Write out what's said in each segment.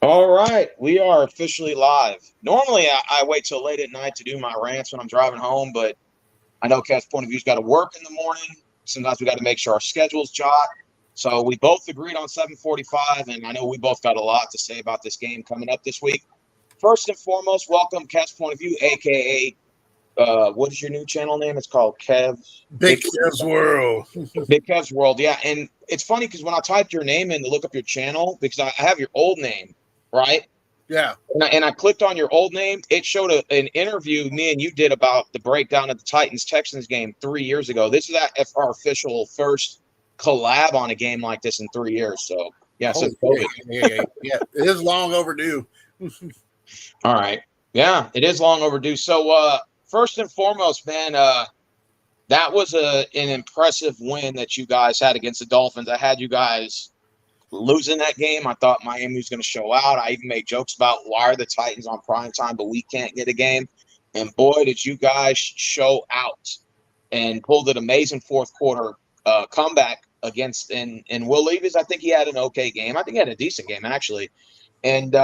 All right, we are officially live. Normally, I wait till late at night to do my rants when I'm driving home, but I know Kev's point of view's got to work in the morning. Sometimes we got to make sure our schedules jot. So we both agreed on 7:45, and I know we both got a lot to say about this game coming up this week. First and foremost, welcome Kev's point of view, aka what is your new channel name? It's called Kev's Big Kev's World. Big Kev's World. Yeah, and it's funny because when I typed your name in to look up your channel, because I have your old name, right? Yeah. And I clicked on your old name. It showed an interview me and you did about the breakdown of the Titans-Texans game 3 years ago. This is our official first collab on a game like this in 3 years. So, yeah, Oh, since COVID. yeah. It is long overdue. All right. Yeah, it is long overdue. So, first and foremost, man, that was an impressive win that you guys had against the Dolphins. I had you guys losing that game. I thought Miami was going to show out. I even made jokes about why are the Titans on prime time, but we can't get a game. And boy, did you guys show out and pulled an amazing fourth quarter comeback against and Will Levis. I think he had an okay game. I think he had a decent game actually. And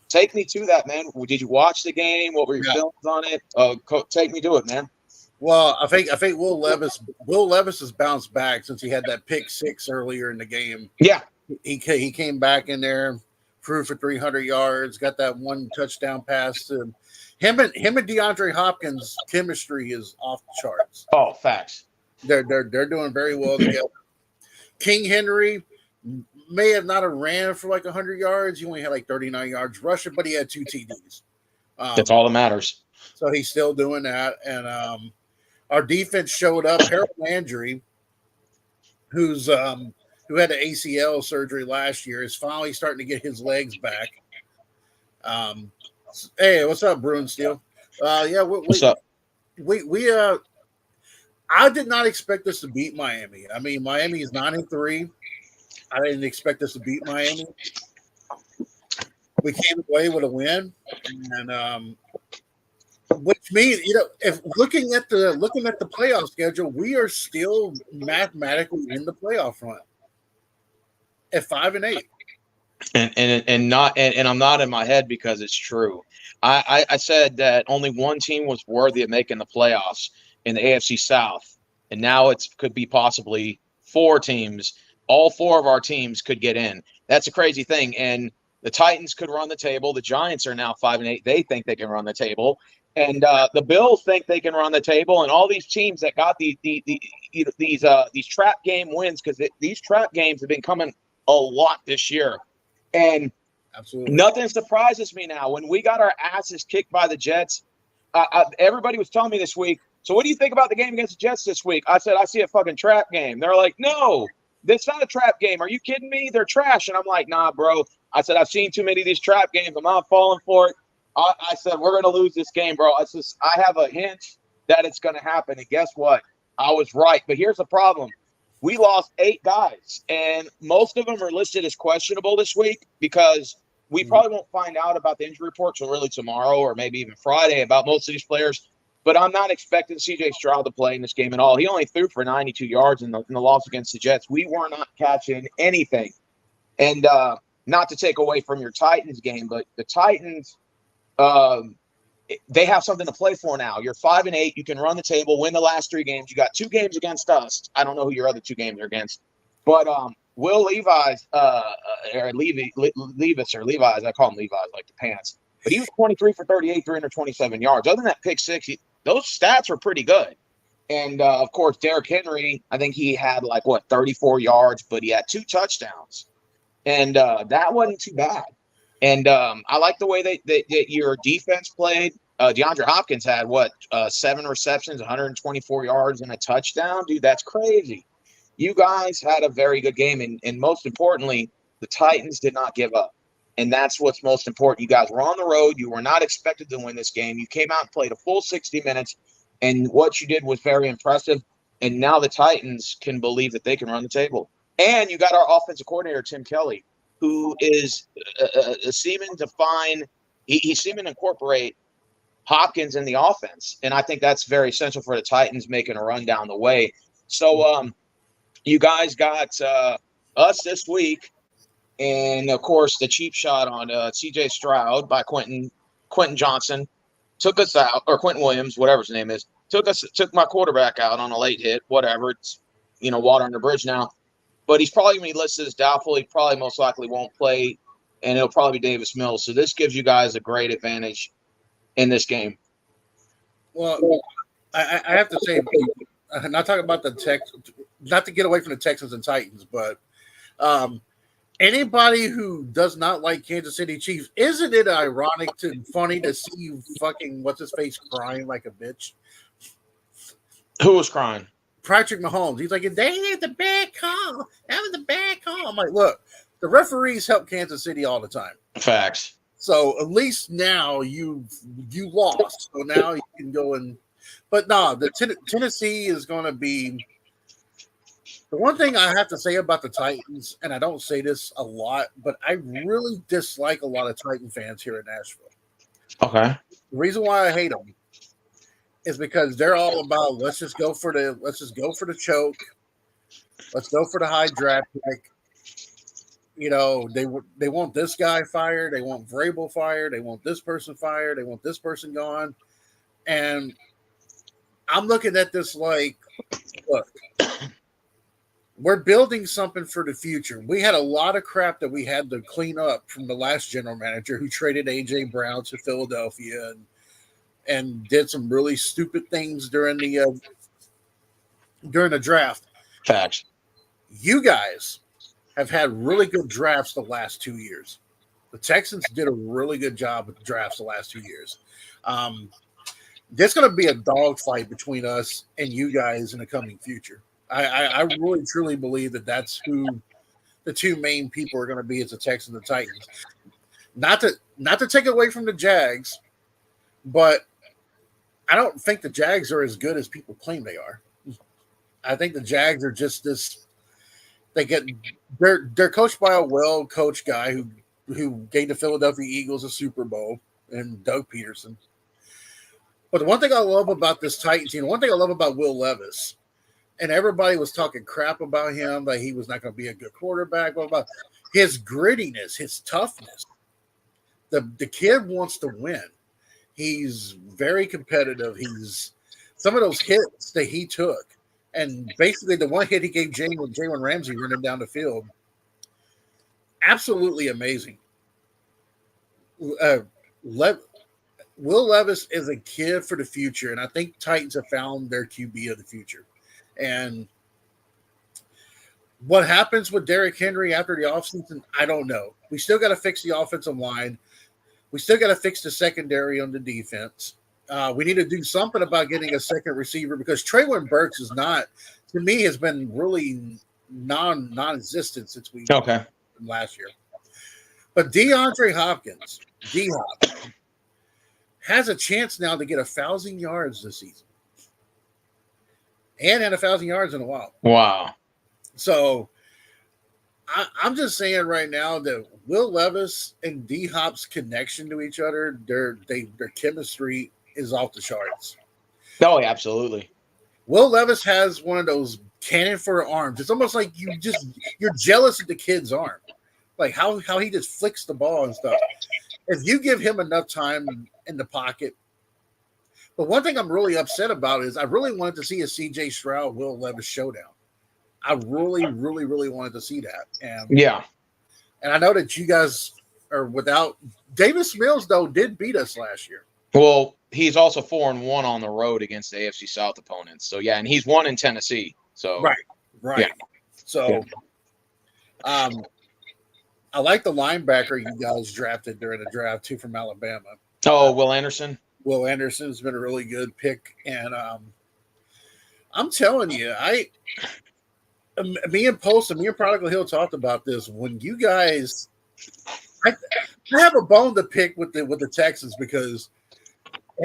take me to that, man. Did you watch the game? What were your Yeah. feelings on it? Take me to it, man. Well, I think Will Levis has bounced back since he had that pick six earlier in the game. Yeah, He came back in there, threw for 300 yards, got that one touchdown pass to him and DeAndre Hopkins' chemistry is off the charts. oh, facts. They're doing very well together. King Henry may have not have ran for like 100 yards. He only had like 39 yards rushing, but he had two TDs. That's all that matters. So he's still doing that. And our defense showed up. Harold Landry, who had the ACL surgery last year, is finally starting to get his legs back. Hey, what's up, Bruin Steel? Yeah, What's up? we I did not expect us to beat Miami. I mean, Miami is 9-3. I didn't expect us to beat Miami. We came away with a win, and which means if looking at the playoff schedule, we are still mathematically in the playoff run at 5-8. And I'm not in my head because it's true. I said that only one team was worthy of making the playoffs in the AFC South, and now it could be possibly four teams. All four of our teams could get in. That's a crazy thing. And the Titans could run the table. The Giants are now 5-8. They think they can run the table, and the Bills think they can run the table. And all these teams that got these trap game wins because these trap games have been coming a lot this year. And Absolutely. nothing surprises me now. When we got our asses kicked by the Jets, everybody was telling me this week, so what do you think about the game against the Jets this week? I said, I see a fucking trap game. They're like, no, that's not a trap game. Are you kidding me? They're trash. And I'm like, nah, bro. I said, I've seen too many of these trap games. I'm not falling for it. I said, we're going to lose this game, bro. I have a hint that it's going to happen. And guess what? I was right. But here's the problem. We lost 8 guys, and most of them are listed as questionable this week because we probably won't find out about the injury report till really tomorrow or maybe even Friday about most of these players. But I'm not expecting C.J. Stroud to play in this game at all. He only threw for 92 yards in the loss against the Jets. We were not catching anything. And not to take away from your Titans game, but the Titans they have something to play for now. You're 5-8. You can run the table, win the last 3 games. You got 2 games against us. I don't know who your other 2 games are against, but Will Levi's or Levis or Levi's, I call him Levi's like the pants. But he was 23 for 38, 327 yards. Other than that pick six, those stats were pretty good. And of course, Derrick Henry, I think he had 34 yards, but he had 2 touchdowns, and that wasn't too bad. And I like the way that your defense played. DeAndre Hopkins had 7 receptions, 124 yards, and a touchdown. Dude, that's crazy. You guys had a very good game, and most importantly, the Titans did not give up. And that's what's most important. You guys were on the road. You were not expected to win this game. You came out and played a full 60 minutes, and what you did was very impressive. And now the Titans can believe that they can run the table. And you got our offensive coordinator, Tim Kelly, who is seeming to find he's seeming to incorporate Hopkins in the offense. And I think that's very essential for the Titans making a run down the way. So you guys got us this week. And of course, the cheap shot on C.J. Stroud by Quentin Johnson took us out, or Quentin Williams, whatever his name is, took my quarterback out on a late hit. Whatever, it's water under the bridge now. But he's probably going to be listed as doubtful. He probably most likely won't play, and it'll probably be Davis Mills. So this gives you guys a great advantage in this game. Well, I have to say, not talking about the Texans, not to get away from the Texans and Titans, but anybody who does not like Kansas City Chiefs, isn't it ironic and funny to see you fucking what's his face crying like a bitch? Who was crying? Patrick Mahomes. He's like, they had the bad call. That was a bad call. I'm like, look, the referees help Kansas City all the time. Facts. So at least now you lost. So now you can go and. But no, the Tennessee is going to be. The one thing I have to say about the Titans, and I don't say this a lot, but I really dislike a lot of Titan fans here in Nashville. Okay. The reason why I hate them is because they're all about let's just go for the choke, let's go for the high draft pick. They want this guy fired, they want Vrabel fired, they want this person fired, they want this person gone, and I'm looking at this like, look. We're building something for the future. We had a lot of crap that we had to clean up from the last general manager who traded A.J. Brown to Philadelphia and did some really stupid things during the draft. Facts. You guys have had really good drafts the last 2 years. The Texans did a really good job with the drafts the last 2 years. There's going to be a dogfight between us and you guys in the coming future. I really truly believe that that's who the two main people are going to be as the Texans and the Titans. Not to take away from the Jags, but I don't think the Jags are as good as people claim they are. I think the Jags are just this. They're coached by a well-coached guy who gave the Philadelphia Eagles a Super Bowl, and Doug Peterson. But the one thing I love about this Titans team, one thing I love about Will Levis. And everybody was talking crap about him, like he was not going to be a good quarterback. What about his grittiness, his toughness? The kid wants to win. He's very competitive. He's some of those hits that he took, and basically the one hit he gave Jalen Ramsey running down the field, absolutely amazing. Will Levis is a kid for the future, and I think Titans have found their QB of the future. And what happens with Derrick Henry after the offseason, I don't know. We still got to fix the offensive line. We still got to fix the secondary on the defense. We need to do something about getting a second receiver because Treylon Burks is not, to me, has been really non-existent since we last year. But DeAndre Hopkins, D-Hop, has a chance now to get 1,000 yards this season. And had 1,000 yards in a while. Wow. So I'm just saying right now that Will Levis and D-Hop's connection to each other, their chemistry is off the charts. Oh, absolutely. Will Levis has one of those cannon for arms. It's almost like you're jealous of the kid's arm. Like how he just flicks the ball and stuff. If you give him enough time in the pocket. But one thing I'm really upset about is I really wanted to see a C.J. Stroud Will Levis showdown. I really, really, really wanted to see that. And I know that you guys are without Davis Mills though did beat us last year. Well, he's also 4-1 on the road against the AFC South opponents. So and he's won in Tennessee. So right. Yeah. So I like the linebacker you guys drafted during the draft too from Alabama. Oh, Will Anderson. Will Anderson's been a really good pick, and I'm telling you, me and Prodigal Hill talked about this when you guys. I have a bone to pick with the Texans because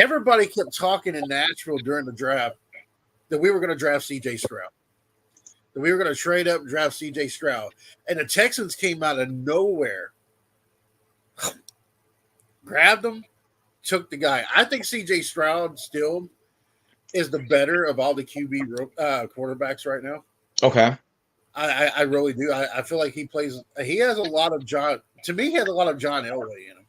everybody kept talking in Nashville during the draft that we were going to draft C.J. Stroud, that we were going to trade up and draft C.J. Stroud, and the Texans came out of nowhere, grabbed him. Took the guy. I think C.J. Stroud still is the better of all the QB quarterbacks right now. Okay. I really do. I feel like he plays. He has a lot of John. To me, he has a lot of John Elway in him.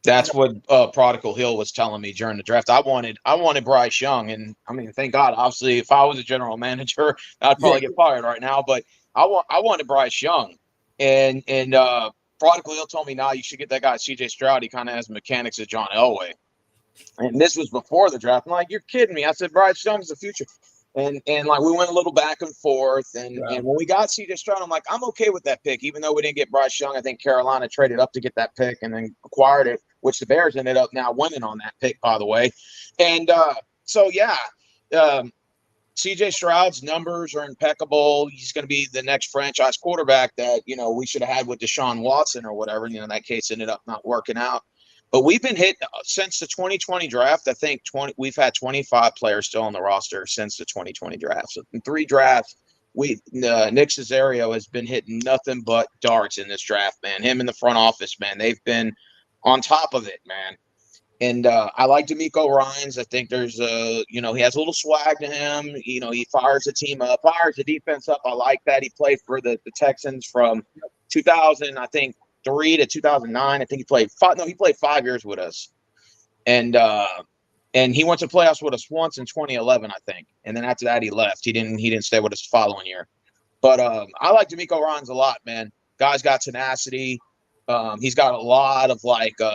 That's what Prodigal Hill was telling me during the draft. I wanted Bryce Young, and I mean, thank God. Obviously, if I was a general manager, I'd probably get fired right now. But I wanted Bryce Young, and Prodigal Hill told me, "Nah, you should get that guy C.J. Stroud. He kind of has mechanics of John Elway." And this was before the draft. I'm like, "You're kidding me?" I said, "Bryce Young's the future." And like we went a little back and forth, and when we got C.J. Stroud, I'm like, I'm okay with that pick, even though we didn't get Bryce Young. I think Carolina traded up to get that pick and then acquired it, which the Bears ended up now winning on that pick, by the way. And so yeah, C.J. Stroud's numbers are impeccable. He's going to be the next franchise quarterback that we should have had with Deshaun Watson or whatever. That case ended up not working out. But we've been hit since the 2020 draft. I think we've had 25 players still on the roster since the 2020 draft. So in 3 drafts, Nick Caserio has been hitting nothing but darts in this draft, man. Him in the front office, man. They've been on top of it, man. And I like DeMeco Ryans. I think there's he has a little swag to him. He fires the team up, fires the defense up. I like that. He played for the Texans from 2000, I think, 2003 to 2009. I think he played 5 years with us, and he went to playoffs with us once in 2011, I think. And then after that, he left. He didn't stay with us the following year. But I like DeMeco Ryans a lot, man. Guy's got tenacity. He's got a lot of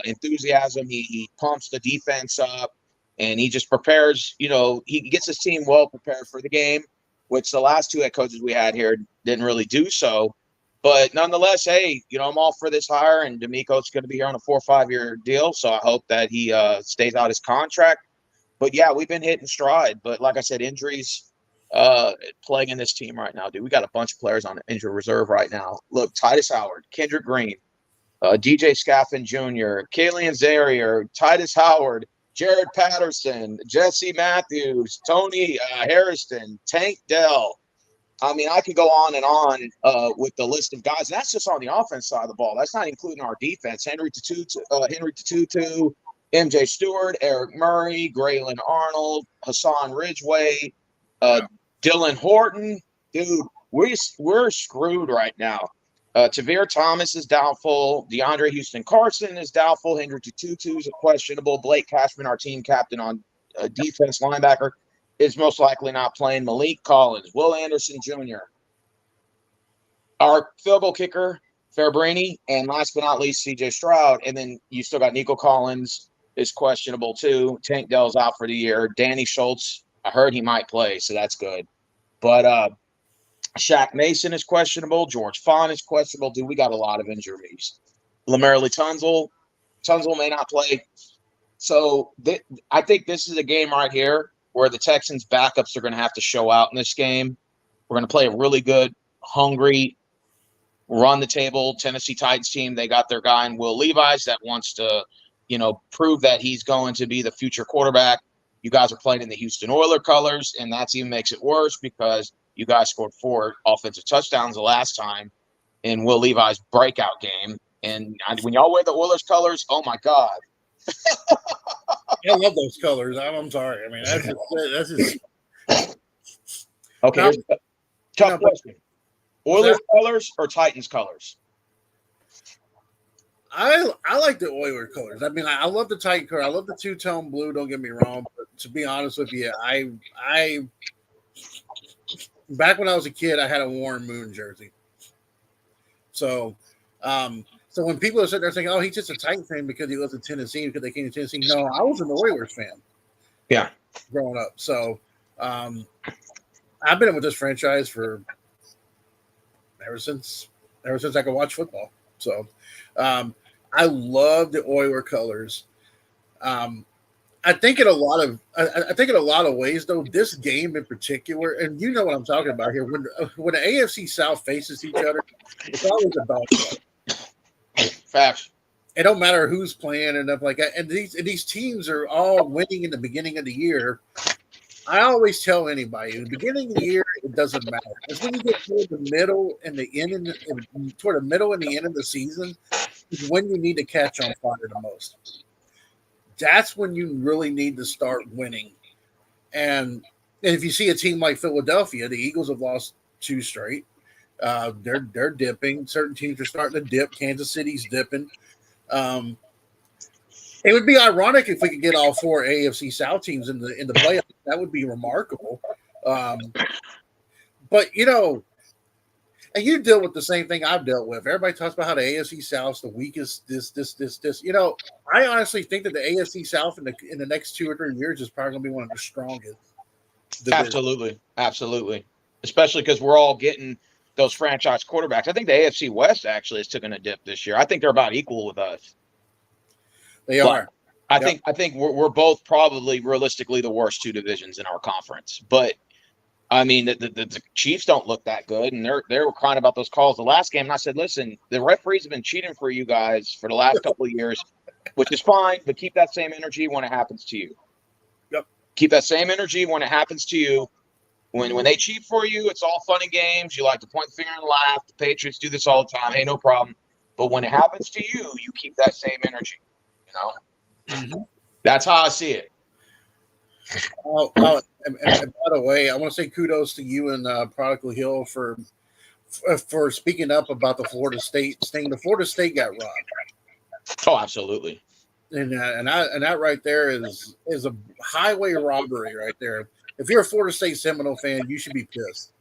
enthusiasm. He pumps the defense up, and he just prepares. He gets his team well prepared for the game, which the last 2 head coaches we had here didn't really do so. But nonetheless, hey, I'm all for this hire, and DeMeco's going to be here on a 4 or 5 year deal. So I hope that he stays out his contract. But yeah, we've been hitting stride. But like I said, injuries plaguing this team right now, dude. We got a bunch of players on the injury reserve right now. Look, Titus Howard, Kendrick Green, DJ Scaffin Jr., Kalian Zarier, Titus Howard, Jared Patterson, Jesse Matthews, Tony Harrison, Tank Dell. I mean, I could go on and on with the list of guys. That's just on the offense side of the ball. That's not including our defense. Henry Tutu, MJ Stewart, Eric Murray, Graylin Arnold, Hassan Ridgeway, Dylan Horton. Dude, we're screwed right now. Tavir Thomas is doubtful. DeAndre Houston Carson is doubtful. Henry Tutu is questionable. Blake Cashman, our team captain on defense linebacker, is most likely not playing. Malik Collins, Will Anderson Jr., our field goal kicker, Fairbrainy, and last but not least, C.J. Stroud. And then you still got Nico Collins is questionable too. Tank Dell's out for the year. Danny Schultz, I heard he might play, so that's good. But Shaq Mason is questionable. George Font is questionable. Dude, we got a lot of injuries. Lamarly Tunzel may not play. So I think this is a game right here where the Texans backups are going to have to show out in this game. We're going to play a really good, hungry, run the table Tennessee Titans team. They got their guy in Will Levis that wants to, prove that he's going to be the future quarterback. You guys are playing in the Houston Oilers colors, and that even makes it worse because you guys scored 4 offensive touchdowns the last time in Will Levis' breakout game. And when y'all wear the Oilers colors, oh my God. I love those colors. I'm sorry. I mean, that's just okay. Here's a tough question: Oilers colors or Titans colors? I like the Oilers colors. I mean, I love the Titan color. I love the 2-tone blue. Don't get me wrong, but to be honest with you, I back when I was a kid, I had a Warren Moon jersey. So when people are sitting there saying, "Oh, he's just a Titan fan because he lives in Tennessee because they came to Tennessee," no, I was an Oilers fan. Yeah, growing up. So I've been with this franchise for ever since I could watch football. So I love the Oilers colors. I think in a lot of ways, though, this game in particular, and you know what I'm talking about here, when the AFC South faces each other, it's always a dog fight. Facts. It don't matter who's playing and stuff like that. And these teams are all winning in the beginning of the year. I always tell anybody, in the beginning of the year, it doesn't matter. It's when you get toward the middle and the end, toward the middle and the end of the season, is when you need to catch on fire the most. That's when you really need to start winning. And if you see a team like Philadelphia, the Eagles have lost 2 straight. They're dipping. Certain teams are starting to dip. Kansas City's dipping. It would be ironic if we could get all 4 AFC South teams in the playoffs. That would be remarkable. But and you deal with the same thing I've dealt with. Everybody talks about how the AFC South's the weakest. This. I honestly think that the AFC South in the next 2 or 3 years is probably going to be one of the strongest. Absolutely. Especially because we're all getting those franchise quarterbacks. I think the AFC West actually is taking a dip this year. I think they're about equal with us. They are. I think we're both probably realistically the worst 2 divisions in our conference. But I mean, the Chiefs don't look that good, and they were crying about those calls the last game. And I said, listen, the referees have been cheating for you guys for the last couple of years, which is fine, but keep that same energy when it happens to you. Yep. Keep that same energy when it happens to you. When they cheat for you, it's all fun and games. You like to point the finger and laugh. The Patriots do this all the time. Hey, no problem. But when it happens to you, you keep that same energy. Mm-hmm. That's how I see it. And by the way, I want to say kudos to you and Prodigal Hill for speaking up about the Florida State thing. The Florida State got robbed. Oh, absolutely. And that right there is a highway robbery right there. If you're a Florida State Seminole fan, you should be pissed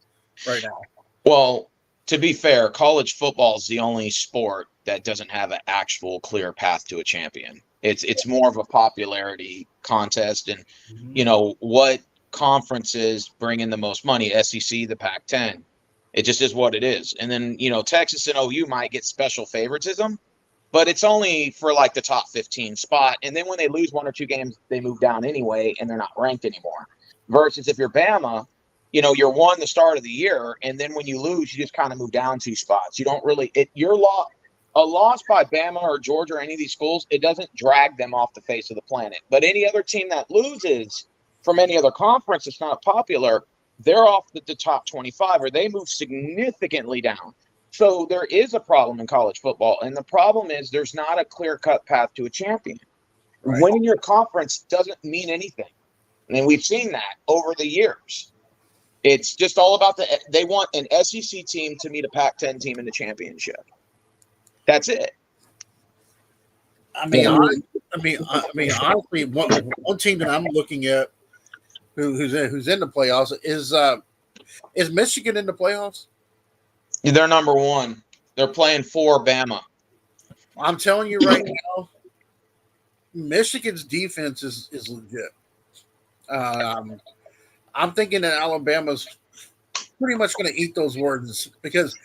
right now. Well, to be fair, college football is the only sport that doesn't have an actual clear path to a champion. It's more of a popularity contest, and what conferences bring in the most money? SEC, the Pac-10. It just is what it is. And then Texas and OU might get special favoritism, but it's only for like the top 15 spot. And then when they lose 1 or 2 games, they move down anyway, and they're not ranked anymore. Versus if you're Bama, you're 1 the start of the year, and then when you lose, you just kind of move down 2 spots. You don't really a loss by Bama or Georgia or any of these schools, it doesn't drag them off the face of the planet. But any other team that loses from any other conference that's not popular, they're off the top 25 or they move significantly down. So there is a problem in college football, and the problem is there's not a clear-cut path to a champion. Right. Winning your conference doesn't mean anything. And we've seen that over the years. It's just all about they want an SEC team to meet a Pac-10 team in the championship. That's it. I mean, honestly, one team that I'm looking at who's in the playoffs is Michigan in the playoffs? They're number 1. They're playing for Bama. I'm telling you right now, Michigan's defense is legit. I'm thinking that Alabama's pretty much going to eat those words because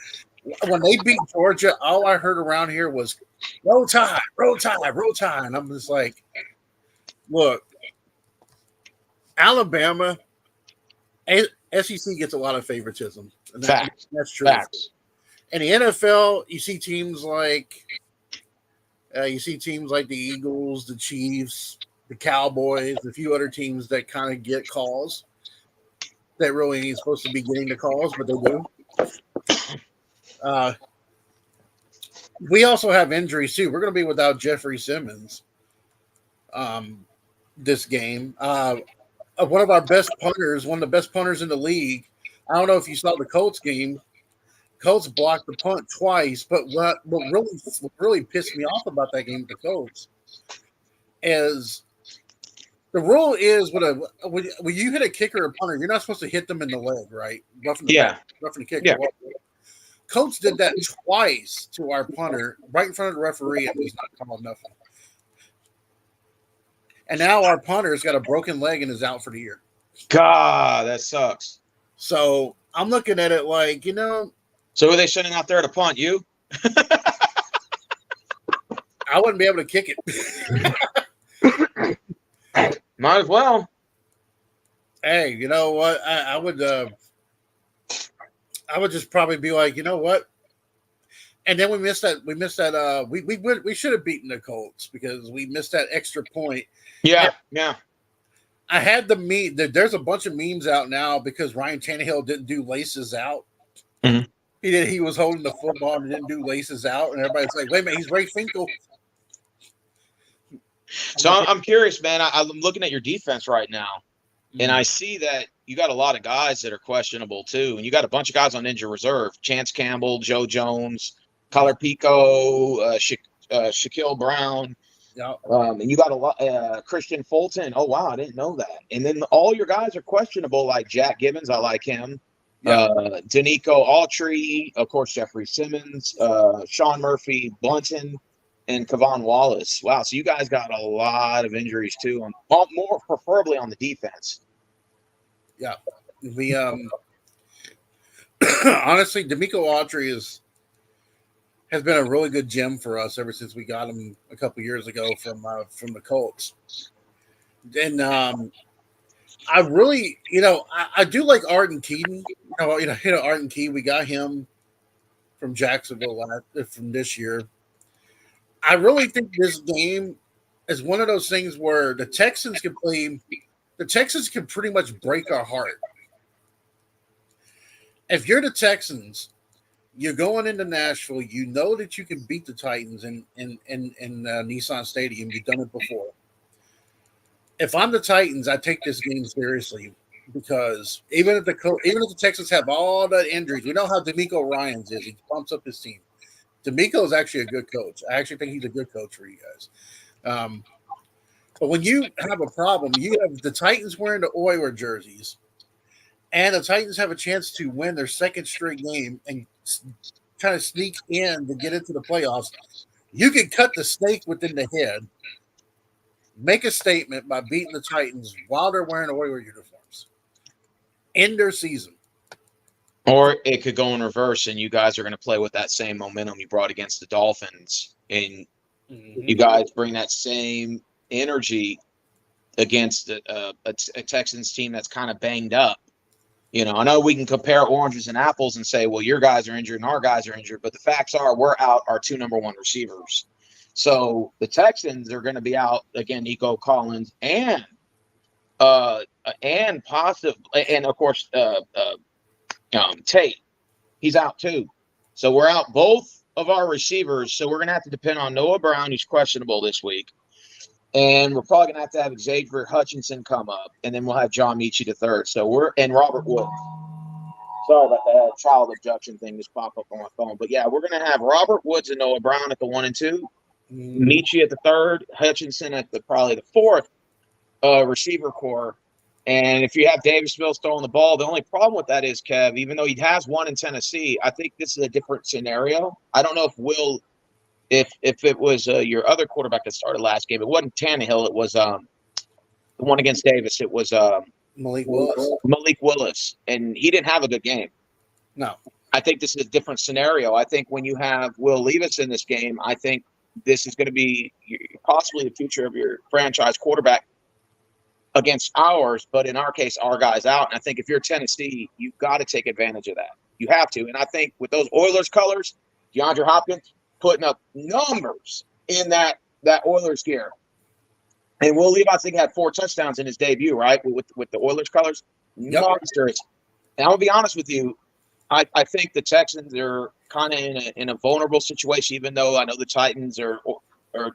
when they beat Georgia, all I heard around here was roll tide, roll tide, roll tide. And I'm just like, look, Alabama, SEC gets a lot of favoritism. And that's true. Facts. In the NFL, you see teams like the Eagles, the Chiefs, the Cowboys, a few other teams that kind of get calls that really ain't supposed to be getting the calls, but they do. We also have injuries too. We're going to be without Jeffrey Simmons this game. One of our best punters, one of the best punters in the league. I don't know if you saw the Colts game. Colts blocked the punt twice, but what really pissed me off about that game with the Colts is the rule is when you hit a kicker or punter, you're not supposed to hit them in the leg, right? Roughing the kicker. Yeah. Colts did that twice to our punter right in front of the referee, and he's not called nothing. And now our punter's got a broken leg and is out for the year. God, that sucks. So I'm looking at it like, So who are they sending out there to punt? You? I wouldn't be able to kick it. Might as well. Hey, you know what? I would just probably be like, you know what? And then we missed that. We should have beaten the Colts because we missed that extra point. Yeah. I had the meme. There's a bunch of memes out now because Ryan Tannehill didn't do laces out. Mm-hmm. He was holding the football and didn't do laces out, and everybody's like, "Wait a minute, he's Ray Finkel." So I'm curious, man. I'm looking at your defense right now, and I see that you got a lot of guys that are questionable too, and you got a bunch of guys on injured reserve: Chance Campbell, Joe Jones, Collar Pico, Shaquille Brown. Yeah. And you got a lot, Christian Fulton. Oh wow, I didn't know that. And then all your guys are questionable, like Jack Gibbons. I like him. Yeah. Danico Autry, of course, Jeffrey Simmons, Sean Murphy, Blunton, and Kevon Wallace. Wow, so you guys got a lot of injuries too. More preferably on the defense. Yeah. We honestly, D'Amico Autry has been a really good gem for us ever since we got him a couple years ago from the Colts. And I really, I do like Arden Keaton. Arden Key. We got him from Jacksonville from this year. I really think this game is one of those things where the Texans can pretty much break our heart. If you're the Texans, you're going into Nashville. You know that you can beat the Titans in Nissan Stadium. You've done it before. If I'm the Titans, I take this game seriously because even if the Texans have all the injuries, we know how D'Amico Ryans is. He pumps up his team. D'Amico is actually a good coach. I actually think he's a good coach for you guys. But when you have a problem, you have the Titans wearing the Oilers jerseys, and the Titans have a chance to win their second straight game and kind of sneak in to get into the playoffs. You can cut the snake within the head, make a statement by beating the Titans while they're wearing Oilers uniforms. End their season. Or it could go in reverse, and you guys are going to play with that same momentum you brought against the Dolphins, and you guys bring that same energy against a Texans team that's kind of banged up. I know we can compare oranges and apples and say, well, your guys are injured and our guys are injured, but the facts are we're out our two number one receivers. So the Texans are going to be out again, Nico Collins and possibly, and of course, Tate, he's out too. So we're out both of our receivers. So we're going to have to depend on Noah Brown, who's questionable this week. And we're probably going to have Xavier Hutchinson come up. And then we'll have John Michie III. So and Robert Woods. Sorry about that child abduction thing just popped up on my phone. But yeah, we're going to have Robert Woods and Noah Brown at the 1 and 2. Michie at the 3rd, Hutchinson at probably the 4th receiver core. And if you have Davis Mills throwing the ball, the only problem with that is, Kev, even though he has one in Tennessee, I think this is a different scenario. I don't know if it was your other quarterback that started last game. It wasn't Tannehill. It was the one against Davis. It was Malik Willis. Malik Willis, and he didn't have a good game. No. I think this is a different scenario. I think when you have Will Levis in this game, I think this is going to be possibly the future of your franchise quarterback against ours, but in our case, our guy's out. And I think if you're Tennessee, you've got to take advantage of that. You have to. And I think with those Oilers colors, DeAndre Hopkins putting up numbers in that Oilers gear. And Will Levis, I think, had 4 touchdowns in his debut, right? With the Oilers colors. Yep. Monsters. And I'm going to be honest with you. I think the Texans are kind of in a vulnerable situation, even though I know the Titans or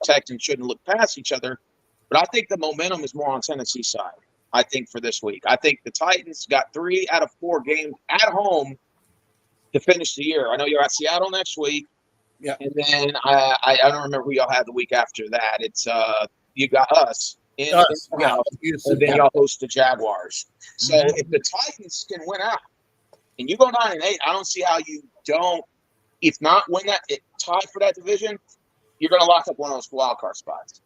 Texans shouldn't look past each other. But I think the momentum is more on Tennessee's side, I think, for this week. I think the Titans got 3 out of 4 games at home to finish the year. I know you're at Seattle next week. Yeah. And then I don't remember who y'all had the week after that. It's you got us in the house, and then y'all host the Jaguars. So if the Titans can win out and you go 9-8, I don't see how you don't, if not win that, tie for that division, you're going to lock up one of those wild card spots.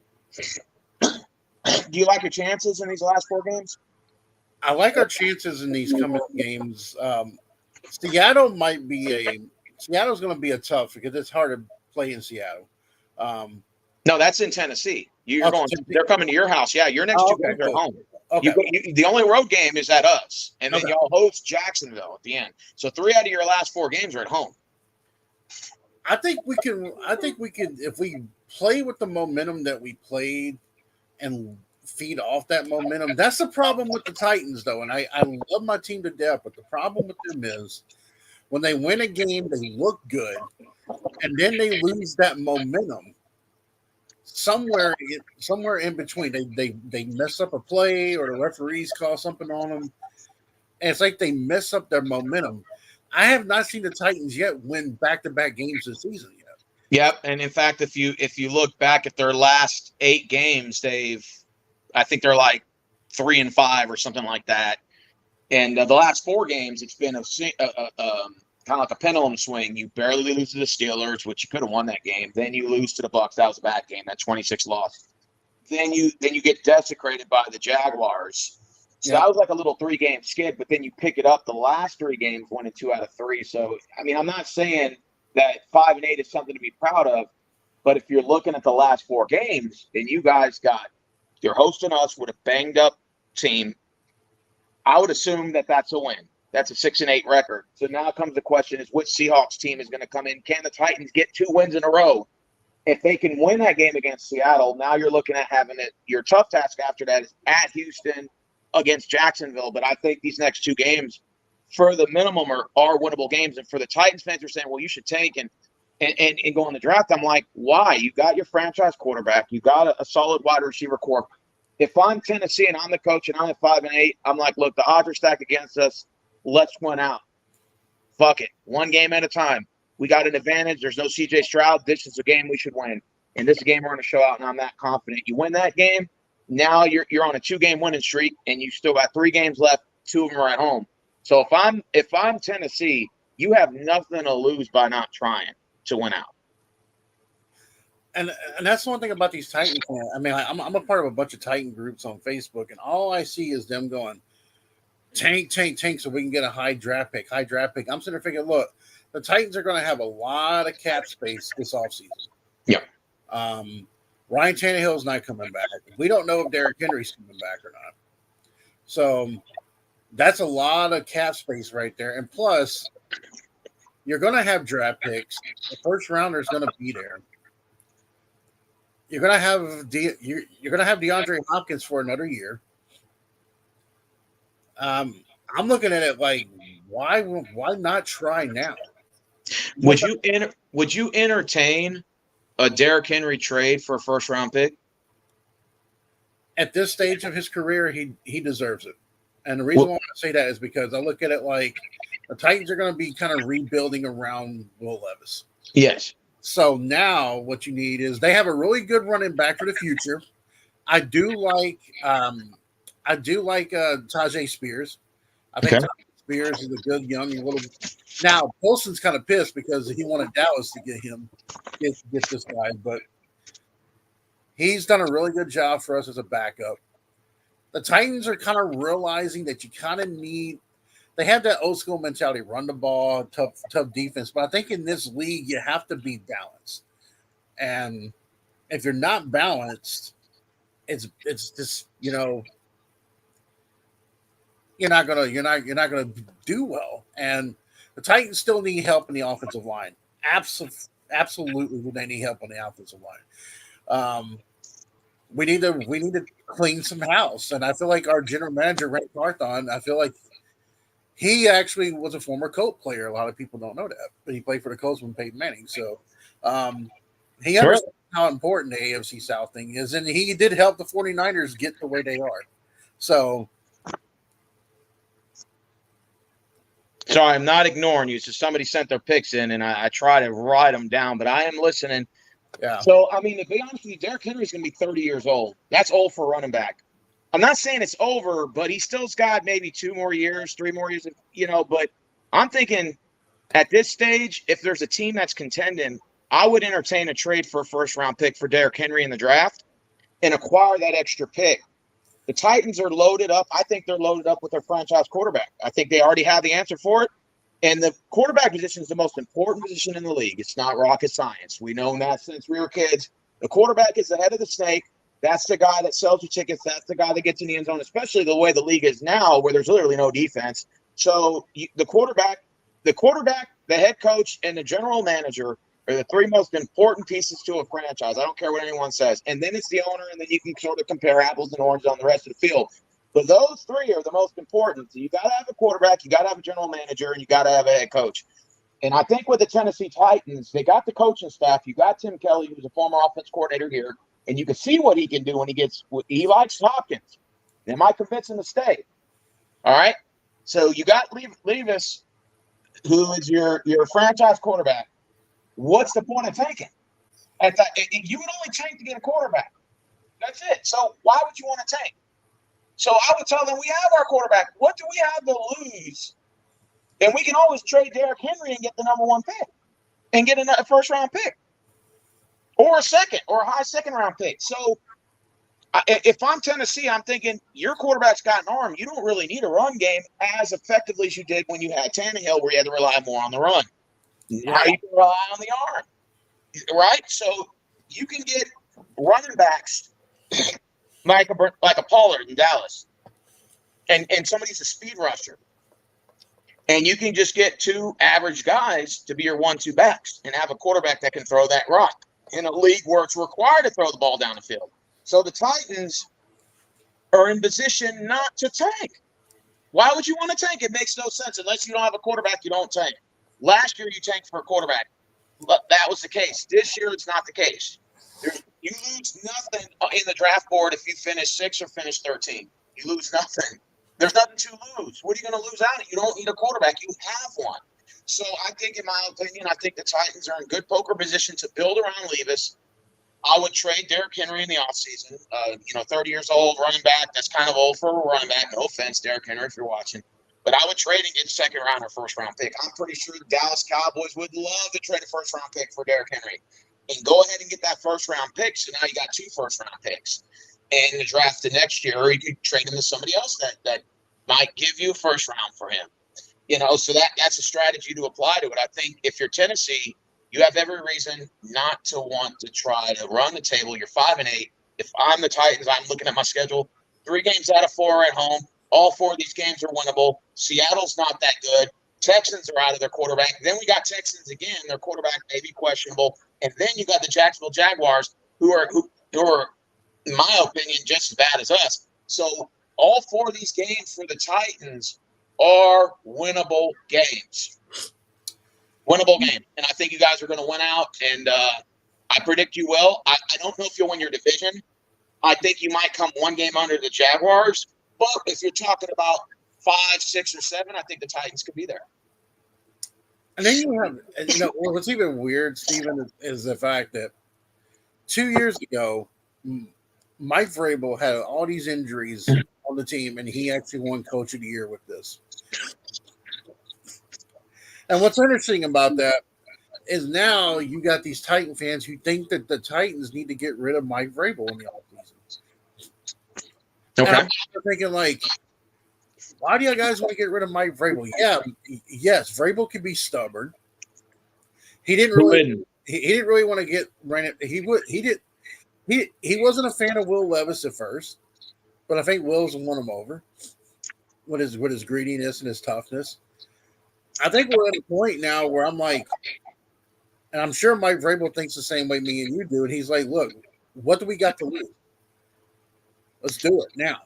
Do you like your chances in these last 4 games? I like our chances in these coming games. Seattle's going to be a tough because it's hard to play in Seattle. No, that's in Tennessee. They're coming to your house. Yeah, your next 2 games are home. Okay. The only road game is at us, and then y'all host Jacksonville at the end. So 3 out of your last 4 games are at home. I think we can. If we play with the momentum that we played and feed off that momentum. That's the problem with the Titans, though. And I love my team to death, but the problem with them is when they win a game, they look good, and then they lose that momentum. Somewhere in between, they mess up a play or the referees call something on them, And it's like they mess up their momentum. I have not seen the Titans yet win back-to-back games this season yet. Yep, and in fact, if you look back at their last 8 games, I think they're like 3-5 or something like that. And the last 4 games, it's been kind of like a pendulum swing. You barely lose to the Steelers, which you could have won that game. Then you lose to the Bucs. That was a bad game. That 26 loss. Then you get desecrated by the Jaguars. So that was like a little 3-game skid. But then you pick it up the last 3 games, winning 2 out of 3. So I mean, I'm not saying that 5-8 is something to be proud of, but if you're looking at the last 4 games, and you're hosting us with a banged up team, I would assume that that's a win. That's a 6-8 record. So now comes the question: is which Seahawks team is going to come in? Can the Titans get 2 wins in a row? If they can win that game against Seattle, now you're looking at having it. Your tough task after that is at Houston against Jacksonville. But I think these next 2 games, for the minimum, are winnable games. And for the Titans fans, are saying, well, you should tank and go in the draft. I'm like, why? You got your franchise quarterback. You got a solid wide receiver core. If I'm Tennessee and I'm the coach and I'm at 5-8, I'm like, look, the odds are stacked against us. Let's win out. Fuck it. 1 game at a time. We got an advantage. There's no CJ Stroud. This is a game we should win. And this is a game we're going to show out, and I'm that confident. You win that game, now you're on a 2-game winning streak, and you still got 3 games left. 2 of them are at home. So if I'm Tennessee, you have nothing to lose by not trying to win out. And that's one thing about these Titan fans. I mean, I'm a part of a bunch of Titan groups on Facebook, and all I see is them going, tank, so we can get a high draft pick. I'm sitting there thinking, look, the Titans are going to have a lot of cap space this offseason. Yeah. Ryan Tannehill's not coming back. We don't know if Derrick Henry's coming back or not. So that's a lot of cap space right there. And plus, you're going to have draft picks. The first rounder is going to be there. You're going to have DeAndre Hopkins for another year. I'm looking at it like, why not try now? Would you entertain a Derrick Henry trade for a first-round pick? At this stage of his career, he deserves it. And the reason why I say that is because I look at it like the Titans are going to be kind of rebuilding around Will Levis. Yes. So now what you need is they have a really good running back for the future. I do like Tajay Spears. I think Tajay Spears is a good young little. Now Polson's kind of pissed because he wanted Dallas to get this guy, but he's done a really good job for us as a backup. The Titans are kind of realizing that you kind of need. They have that old school mentality: run the ball, tough defense. But I think in this league, you have to be balanced. And if you're not balanced, it's just you're not gonna do well. And the Titans still need help in the offensive line. Absolutely, they need help on the offensive line. We need to clean some house. And I feel like our general manager, Ray Carthon, I feel like he actually was a former Colt player. A lot of people don't know that, but he played for the Colts when Peyton Manning. So he understands how important the AFC South thing is, and he did help the 49ers get the way they are. So. Sorry, I'm not ignoring you. So somebody sent their picks in, and I try to write them down, but I am listening. Yeah. So, I mean, to be honest with you, Derrick Henry's going to be 30 years old. That's old for a running back. I'm not saying it's over, but he still's got maybe 2 more years, 3 more years, but I'm thinking at this stage, if there's a team that's contending, I would entertain a trade for a first-round pick for Derrick Henry in the draft and acquire that extra pick. The Titans are loaded up. I think they're loaded up with their franchise quarterback. I think they already have the answer for it. And the quarterback position is the most important position in the league. It's not rocket science. We know that since we were kids. The quarterback is the head of the snake. That's the guy that sells you tickets. That's the guy that gets in the end zone, especially the way the league is now where there's literally no defense. So the quarterback, the head coach, and the general manager are the 3 most important pieces to a franchise. I don't care what anyone says. And then it's the owner, and then you can sort of compare apples and oranges on the rest of the field. But those 3 are the most important. So you got to have a quarterback, you got to have a general manager, and you got to have a head coach. And I think with the Tennessee Titans, they got the coaching staff. You got Tim Kelly, who's a former offense coordinator here, and you can see what he can do when he likes Hopkins. They might convince him to stay. All right? So you got Levis, who is your franchise quarterback. What's the point of tanking? You would only tank to get a quarterback. That's it. So why would you want to tank? So I would tell them we have our quarterback. What do we have to lose? And we can always trade Derrick Henry and get the number 1 pick and get a first-round pick or a second or a high second-round pick. So if I'm Tennessee, I'm thinking your quarterback's got an arm. You don't really need a run game as effectively as you did when you had Tannehill, where you had to rely more on the run. Now you can rely on the arm, right? So you can get running backs like a Pollard in Dallas, and somebody's a speed rusher. And you can just get 2 average guys to be your 1-2 backs and have a quarterback that can throw that rock in a league where it's required to throw the ball down the field. So the Titans are in position not to tank. Why would you want to tank? It makes no sense. Unless you don't have a quarterback, you don't tank. Last year, you tanked for a quarterback. But that was the case. This year, it's not the case. You lose nothing in the draft board if you finish 6th or finish 13th. You lose nothing. There's nothing to lose. What are you going to lose out? You don't need a quarterback. You have one. So I think, in my opinion, I think the Titans are in good poker position to build around Levis. I would trade Derrick Henry in the offseason. 30 years old, running back. That's kind of old for a running back. No offense, Derrick Henry, if you're watching. But I would trade and get a second-round or first-round pick. I'm pretty sure the Dallas Cowboys would love to trade a first-round pick for Derrick Henry. And go ahead and get that first-round pick. So now you got 2 first-round picks. And the draft the next year, or you could trade him to somebody else that might give you a first round for him. So that's a strategy to apply to it. I think if you're Tennessee, you have every reason not to want to try to run the table. You're 5-8. If I'm the Titans, I'm looking at my schedule. 3 games out of 4 are at home. All 4 of these games are winnable. Seattle's not that good. Texans are out of their quarterback. Then we got Texans again. Their quarterback may be questionable. And then you got the Jacksonville Jaguars, who are, in my opinion, just as bad as us. So all 4 of these games for the Titans are winnable games. Winnable game. And I think you guys are going to win out. And I predict you will. I don't know if you'll win your division. I think you might come 1 game under the Jaguars. But if you're talking about 5, 6, or 7, I think the Titans could be there. And then you have, what's even weird, Steven, is the fact that 2 years ago, Mike Vrabel had all these injuries on the team, and he actually won Coach of the Year with this. And what's interesting about that is now you got these Titan fans who think that the Titans need to get rid of Mike Vrabel in the offseason. Okay. And I'm thinking, why do you guys want to get rid of Mike Vrabel? Yes, Vrabel could be stubborn. He didn't really want to get ran. He wasn't a fan of Will Levis at first, but I think Will's won him over with his greediness and his toughness. I think we're at a point now where I'm like, and I'm sure Mike Vrabel thinks the same way me and you do, and he's like, look, what do we got to lose? Let's do it now.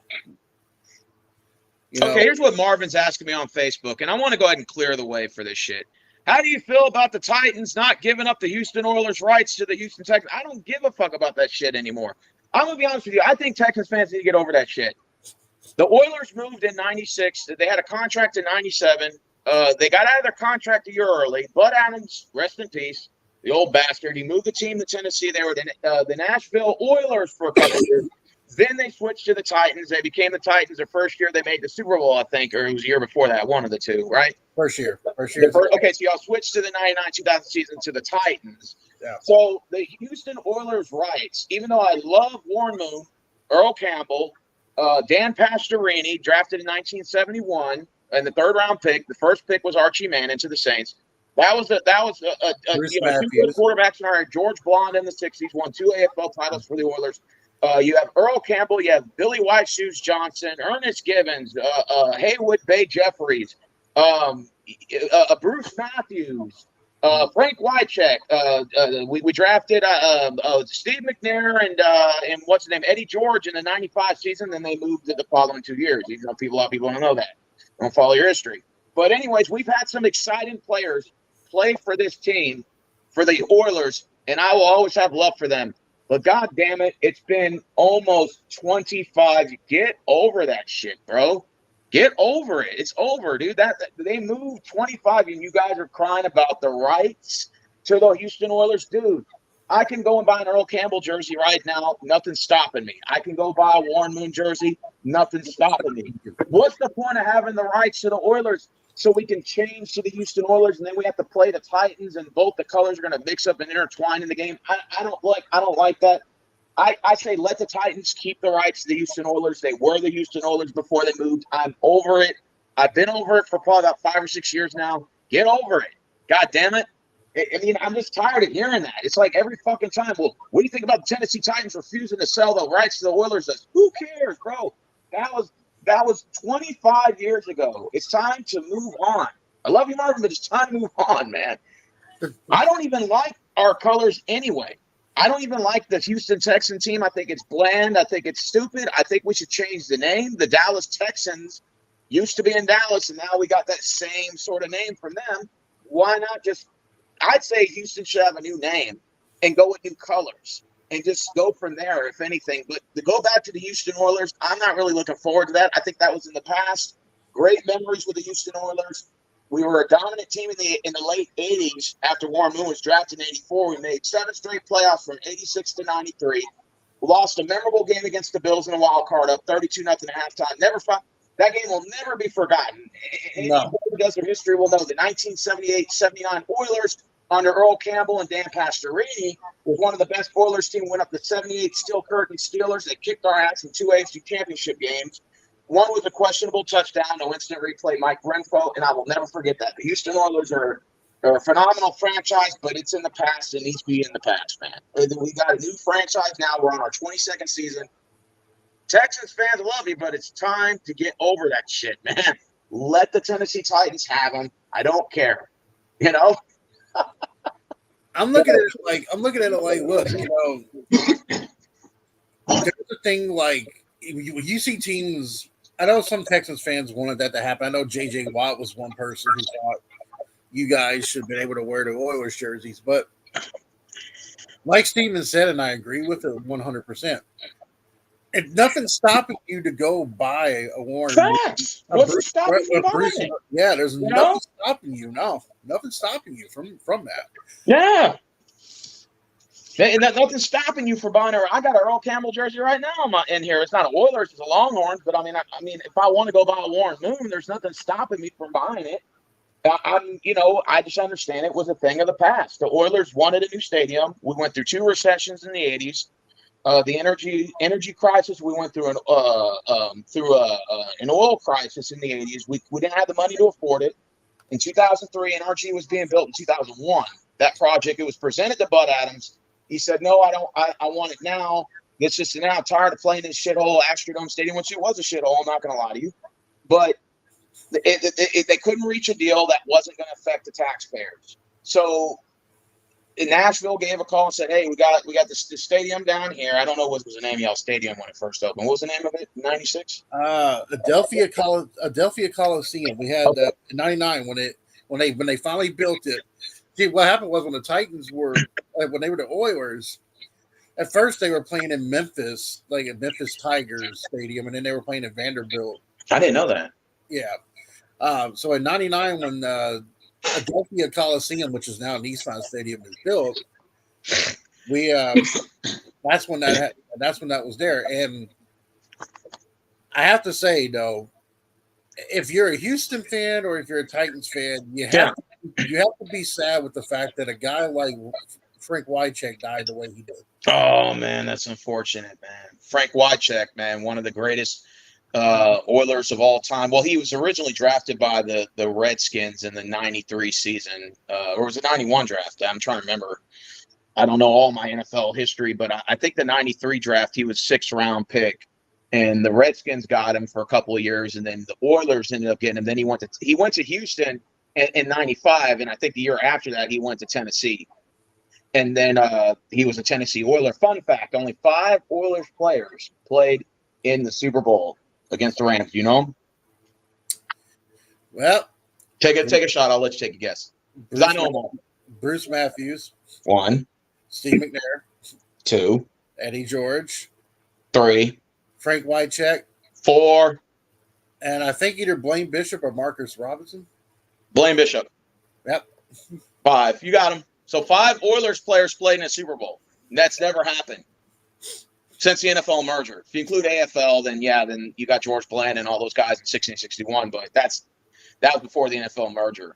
Okay, here's what Marvin's asking me on Facebook, and I want to go ahead and clear the way for this shit. How do you feel about the Titans not giving up the Houston Oilers' rights to the Houston Texans? I don't give a fuck about that shit anymore. I'm going to be honest with you. I think Texans fans need to get over that shit. The Oilers moved in 96. They had a contract in 97. They got out of their contract a year early. Bud Adams, rest in peace, the old bastard. He moved the team to Tennessee. They were the Nashville Oilers for a couple of years. Then they switched to the Titans. They became the Titans. Their first year, they made the Super Bowl, I think, or it was a year before that, one of the two, right? First year. Okay, so y'all switched to the 99-2000 season to the Titans. Yeah. So the Houston Oilers' rights, even though I love Warren Moon, Earl Campbell, Dan Pastorini, drafted in 1971, and the 3rd-round pick. The first pick was Archie Manning to the Saints. That was two good quarterbacks in our George Blond in the 60s, won 2 AFL titles for the Oilers. You have Earl Campbell, you have Billy White Shoes Johnson, Ernest Givens, Haywood Bay Jeffries, Bruce Matthews, Frank Wycheck. We drafted Steve McNair and what's his name, Eddie George in the 95 season. Then they moved to the following 2 years. A lot of people don't know that. Don't follow your history. But anyways, we've had some exciting players play for this team, for the Oilers, and I will always have love for them. But God damn it, it's been almost 25. Get over that shit, bro. Get over it. It's over, dude. That they moved 25, and you guys are crying about the rights to the Houston Oilers, dude. I can go and buy an Earl Campbell jersey right now. Nothing's stopping me. I can go buy a Warren Moon jersey. Nothing's stopping me. What's the point of having the rights to the Oilers so we can change to the Houston Oilers, and then we have to play the Titans, and both the colors are going to mix up and intertwine in the game? I don't like that. I say let the Titans keep the rights to the Houston Oilers. They were the Houston Oilers before they moved. I'm over it. I've been over it for probably about 5 or 6 years now. Get over it. God damn it. I mean, I'm just tired of hearing that. It's like every fucking time. Well, what do you think about the Tennessee Titans refusing to sell the rights to the Oilers? Who cares, bro? That was 25 years ago. It's time to move on. I love you, Marvin, but it's time to move on, man. I don't even like our colors anyway. I don't even like the Houston Texan team. I think it's bland. I think it's stupid. I think we should change the name. The Dallas Texans used to be in Dallas, and now we got that same sort of name from them. Why not just – I'd say Houston should have a new name and go with new colors and just go from there, if anything. But to go back to the Houston Oilers, I'm not really looking forward to that. I think that was in the past. Great memories with the Houston Oilers. We were a dominant team in the late 80s after Warren Moon was drafted in 84. We made 7 straight playoffs from 86 to 93. We lost a memorable game against the Bills in a wild card up 32-0 at halftime. That game will never be forgotten. Anyone who does their history will know the 1978-79 Oilers under Earl Campbell and Dan Pastorini was one of the best Oilers team. Went up to 78 Steel Curtain Steelers. They kicked our ass in 2 AFC championship games. One was a questionable touchdown, no instant replay, Mike Renfro, and I will never forget that. The Houston Oilers are a phenomenal franchise, but it's in the past. It needs to be in the past, man. We got a new franchise now. We're on our 22nd season. Texans fans love you, but it's time to get over that shit, man. Let the Tennessee Titans have them. I don't care. You know? I'm looking at it like, look, you know, there's a thing like you see teams. I know some Texans fans wanted that to happen. I know J.J. Watt was one person who thought you guys should have been able to wear the Oilers jerseys. But like Steven said, and I agree with it 100%, if nothing's stopping you to go buy a Warren. Facts. What's stopping you from buying it? Yeah, there's nothing stopping you. No, nothing's stopping you from that. Yeah. And nothing's stopping you from buying her. I got an Earl Campbell jersey right now in here. It's not an Oilers, it's a Longhorns. But I mean, if I want to go buy a Warren Moon, there's nothing stopping me from buying it. I just understand it was a thing of the past. The Oilers wanted a new stadium. We went through 2 recessions in the 80s. The energy crisis. We went through an oil crisis in the 80s. We didn't have the money to afford it. In 2003, NRG was being built in 2001. That project, it was presented to Bud Adams. He said, "No, I don't. I want it now. It's just now. I'm tired of playing this shithole Astrodome Stadium, which it was a shithole. I'm not going to lie to you, but they couldn't reach a deal that wasn't going to affect the taxpayers. So Nashville gave a call and said, "Hey, we got the stadium down here. I don't know what was the name of y'all stadium when it first opened. What was the name of it? 96? Adelphia Coliseum. We had in 99 when they finally built it. See, what happened was when the Titans were when they were the Oilers. At first, they were playing in Memphis, like at Memphis Tigers Stadium, and then they were playing at Vanderbilt. I didn't know that. Yeah. So in '99, when Adelphia Coliseum, which is now Nissan Stadium, is built, that's when that was there. And I have to say, though, if you're a Houston fan or if you're a Titans fan, you have to be sad with the fact that a guy like Frank Wycheck died the way he did. Oh man, that's unfortunate, man. Frank Wycheck, man, one of the greatest Oilers of all time. Well, he was originally drafted by the Redskins in the 93 season, or was it 91 draft? I'm trying to remember. I don't know all my NFL history, but I think the 93 draft, he was 6th round pick, and the Redskins got him for a couple of years, and then the Oilers ended up getting him. Then he went to Houston in 95, and I think the year after that, he went to Tennessee. And then he was a Tennessee Oiler. Fun fact, only 5 Oilers players played in the Super Bowl against the Rams. You know them? Well, take a shot. I'll let you take a guess. Because I know them all. Bruce Matthews. 1. Steve McNair. 2. Eddie George. 3. Frank Wycheck. 4. And I think either Blaine Bishop or Marcus Robinson. Blaine Bishop. Yep. 5. You got him. So 5 Oilers players played in a Super Bowl. That's never happened since the NFL merger. If you include AFL, then you got George Bland and all those guys in 1661. But that was before the NFL merger,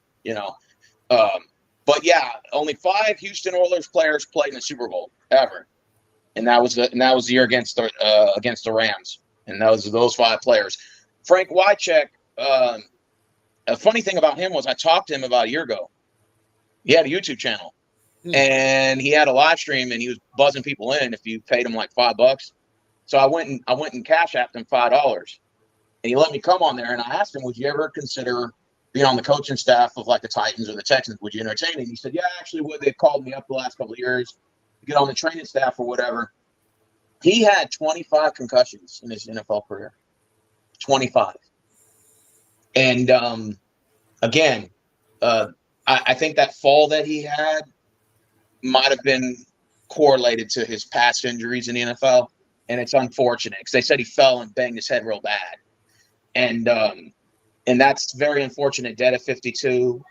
But yeah, only 5 Houston Oilers players played in the Super Bowl ever, and that was the year against the Rams, and those 5 players. Frank Wycheck. A funny thing about him was I talked to him about a year ago. He had a YouTube channel, and he had a live stream, and he was buzzing people in if you paid him like $5. So I went and cash apped him $5, and he let me come on there. And I asked him, would you ever consider being on the coaching staff of like the Titans or the Texans? Would you entertain it? And he said, yeah, actually would. They've called me up the last couple of years to get on the training staff or whatever. He had 25 concussions in his NFL career. 25. And again, I think that fall that he had might have been correlated to his past injuries in the NFL, and it's unfortunate because they said he fell and banged his head real bad, and that's very unfortunate. Dead at 52.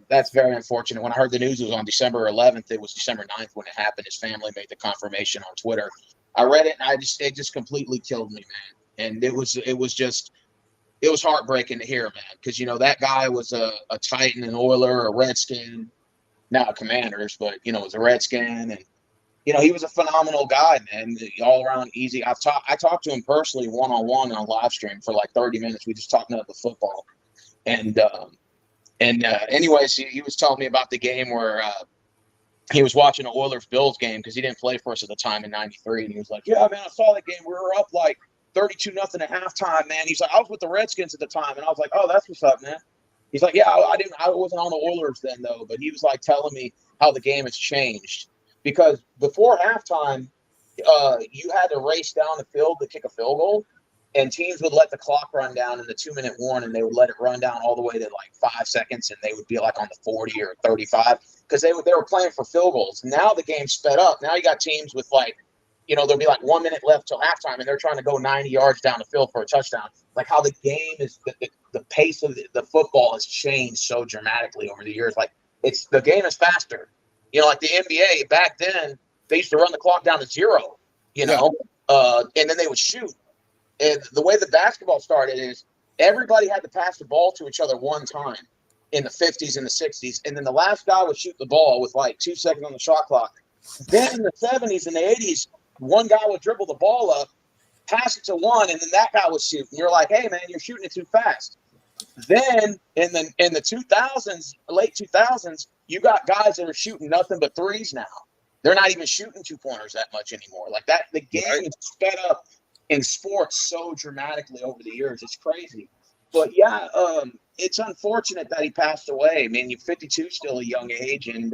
That's very unfortunate. When I heard the news, it was on December 11th. It was December 9th when it happened. His family made the confirmation on Twitter. I read it, and it just completely killed me, man. And it was heartbreaking to hear, man, because that guy was a Titan, an Oiler, a Redskin, now a Commanders, but was a Redskin, and he was a phenomenal guy, man. All around easy. I talked to him personally one-on-one on live stream for like 30 minutes. We just talked about the football, and anyways, he was telling me about the game where he was watching an Oilers-Bills game because he didn't play for us at the time in '93, and he was like, "Yeah, man, I saw that game. We were up like 32-0 at halftime, man." He's like, "I was with the Redskins at the time," and I was like, "Oh, that's what's up, man." He's like, "Yeah, I wasn't on the Oilers then, though," but he was like telling me how the game has changed because before halftime, you had to race down the field to kick a field goal, and teams would let the clock run down in the 2-minute warning. They would let it run down all the way to like 5 seconds, and they would be like on the 40 or 35 because they were playing for field goals. Now the game's sped up. Now you got teams with like, there'll be like 1 minute left till halftime, and they're trying to go 90 yards down the field for a touchdown. Like how the game is, the pace of the football has changed so dramatically over the years. Like the game is faster. Like the NBA back then, they used to run the clock down to 0. And then they would shoot. And the way the basketball started is everybody had to pass the ball to each other one time in the 50s and the 60s, and then the last guy would shoot the ball with like 2 seconds on the shot clock. Then in the 70s and the 80s, one guy would dribble the ball up, pass it to one, and then that guy would shoot. And you're like, hey, man, you're shooting it too fast. Then in the 2000s, late 2000s, you got guys that are shooting nothing but threes now. They're not even shooting 2-pointers that much anymore. Like that, the game is sped up in sports so dramatically over the years. It's crazy. But yeah, it's unfortunate that he passed away. I mean, you're 52, still a young age, and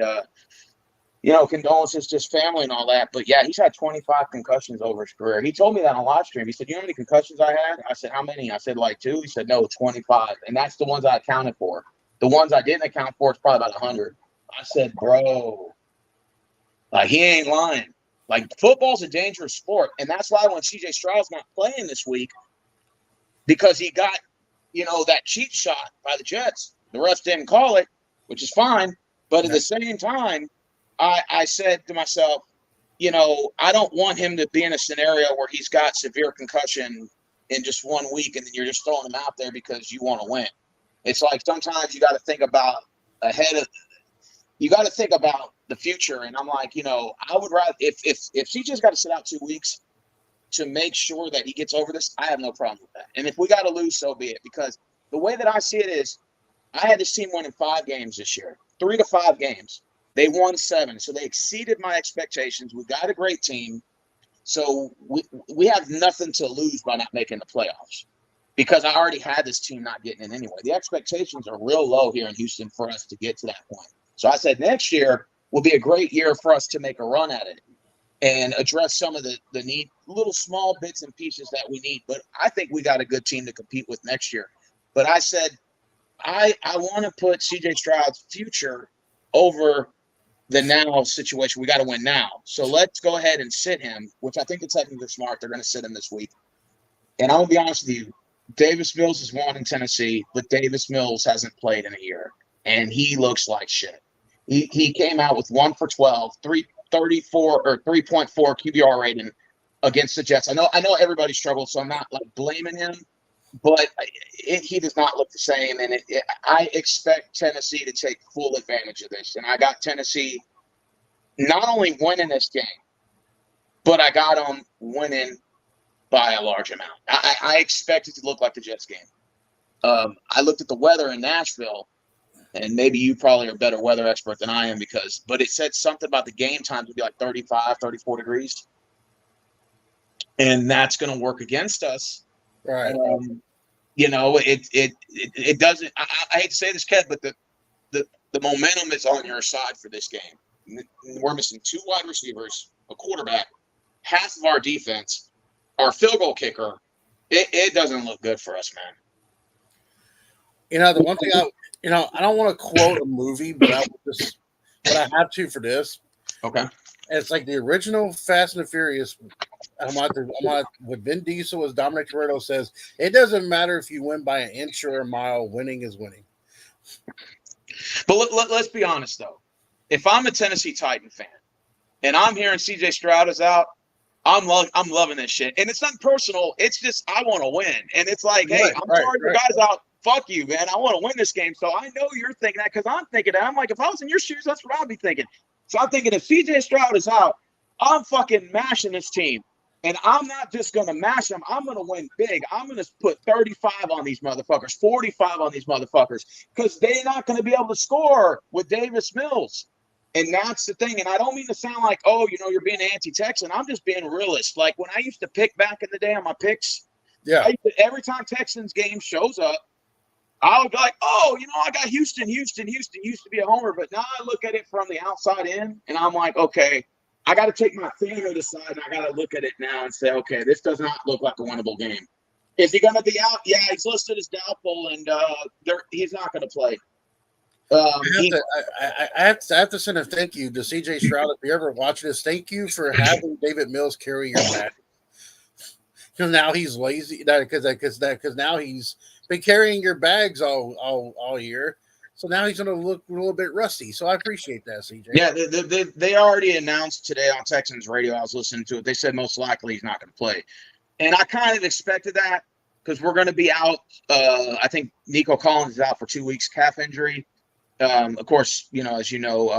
condolences to his family and all that. But yeah, he's had 25 concussions over his career. He told me that on live stream. He said, "You know how many concussions I had?" I said, "How many?" I said, "Like 2." He said, "No, 25." And that's the ones I accounted for. The ones I didn't account for is probably about 100. I said, "Bro, like he ain't lying." Like football's a dangerous sport. And that's why when CJ Stroud's not playing this week, because he got, that cheap shot by the Jets. The refs didn't call it, which is fine. But at the same time, I said to myself, I don't want him to be in a scenario where he's got severe concussion in just 1 week and then you're just throwing him out there because you want to win. It's like sometimes you got to think about the future. And I'm like, I would rather if CJ's got to sit out 2 weeks to make sure that he gets over this, I have no problem with that. And if we got to lose, so be it. Because the way that I see it is, I had this team winning 5 games this year, 3 to 5 games. They won 7, so they exceeded my expectations. We got a great team, so we have nothing to lose by not making the playoffs because I already had this team not getting in anyway. The expectations are real low here in Houston for us to get to that point. So I said next year will be a great year for us to make a run at it and address some of the need, little small bits and pieces that we need. But I think we got a good team to compete with next year. But I said I want to put CJ Stroud's future over the now situation. We got to win now. So let's go ahead and sit him, which I think the Texans are smart. They're going to sit him this week. And I'm going to be honest with you. Davis Mills is one in Tennessee, but Davis Mills hasn't played in a year, and he looks like shit. He came out with 1 for 12, 334 or 3.4 QBR rating against the Jets. I know everybody struggled, so I'm not like blaming him, but he does not look the same. And I expect Tennessee to take full advantage of this. And I got Tennessee not only winning this game, but I got them winning by a large amount. I expect it to look like the Jets game. I looked at the weather in Nashville, and maybe you probably are a better weather expert than I am but it said something about the game time to be like 35, 34 degrees. And that's going to work against us. Right. It doesn't. I hate to say this, Kev, but the momentum is on your side for this game. We're missing 2 wide receivers, a quarterback, half of our defense, our field goal kicker. It doesn't look good for us, man. The one thing I don't want to quote a movie, but I have to for this. Okay. And it's like the original Fast and the Furious. What Vin Diesel as Dominic Toretto says, it doesn't matter if you win by an inch or a mile, winning is winning. But let's be honest, though. If I'm a Tennessee Titan fan and I'm hearing CJ Stroud is out, I'm loving this shit. And it's not personal. It's just I want to win. And it's like, hey, I'm sorry your guy's out. Fuck you, man. I want to win this game. So I know you're thinking that because I'm thinking that. I'm like, if I was in your shoes, that's what I'd be thinking. So I'm thinking if CJ Stroud is out, I'm fucking mashing this team. And I'm not just going to mash them. I'm going to win big. I'm going to put 35 on these motherfuckers, 45 on these motherfuckers, because they're not going to be able to score with Davis Mills. And that's the thing. And I don't mean to sound like, oh, you're being anti-Texan. I'm just being realist. Like when I used to pick back in the day on my picks, every time Texans game shows up, I would be like, oh, I got Houston. Houston used to be a homer. But now I look at it from the outside in, and I'm like, okay, I got to take my family aside, and I got to look at it now and say, okay, this does not look like a winnable game. Is he going to be out? Yeah, he's listed as doubtful, and he's not going to play. I have to send a thank you to CJ Stroud. If you're ever watching this, thank you for having David Mills carry your bag. Because now he's lazy. Because now he's been carrying your bags all year. So now he's going to look a little bit rusty. So I appreciate that, CJ. Yeah, they already announced today on Texans radio. I was listening to it. They said most likely he's not going to play. And I kind of expected that because we're going to be out. I think Nico Collins is out for 2 weeks, calf injury. Of course, as you know,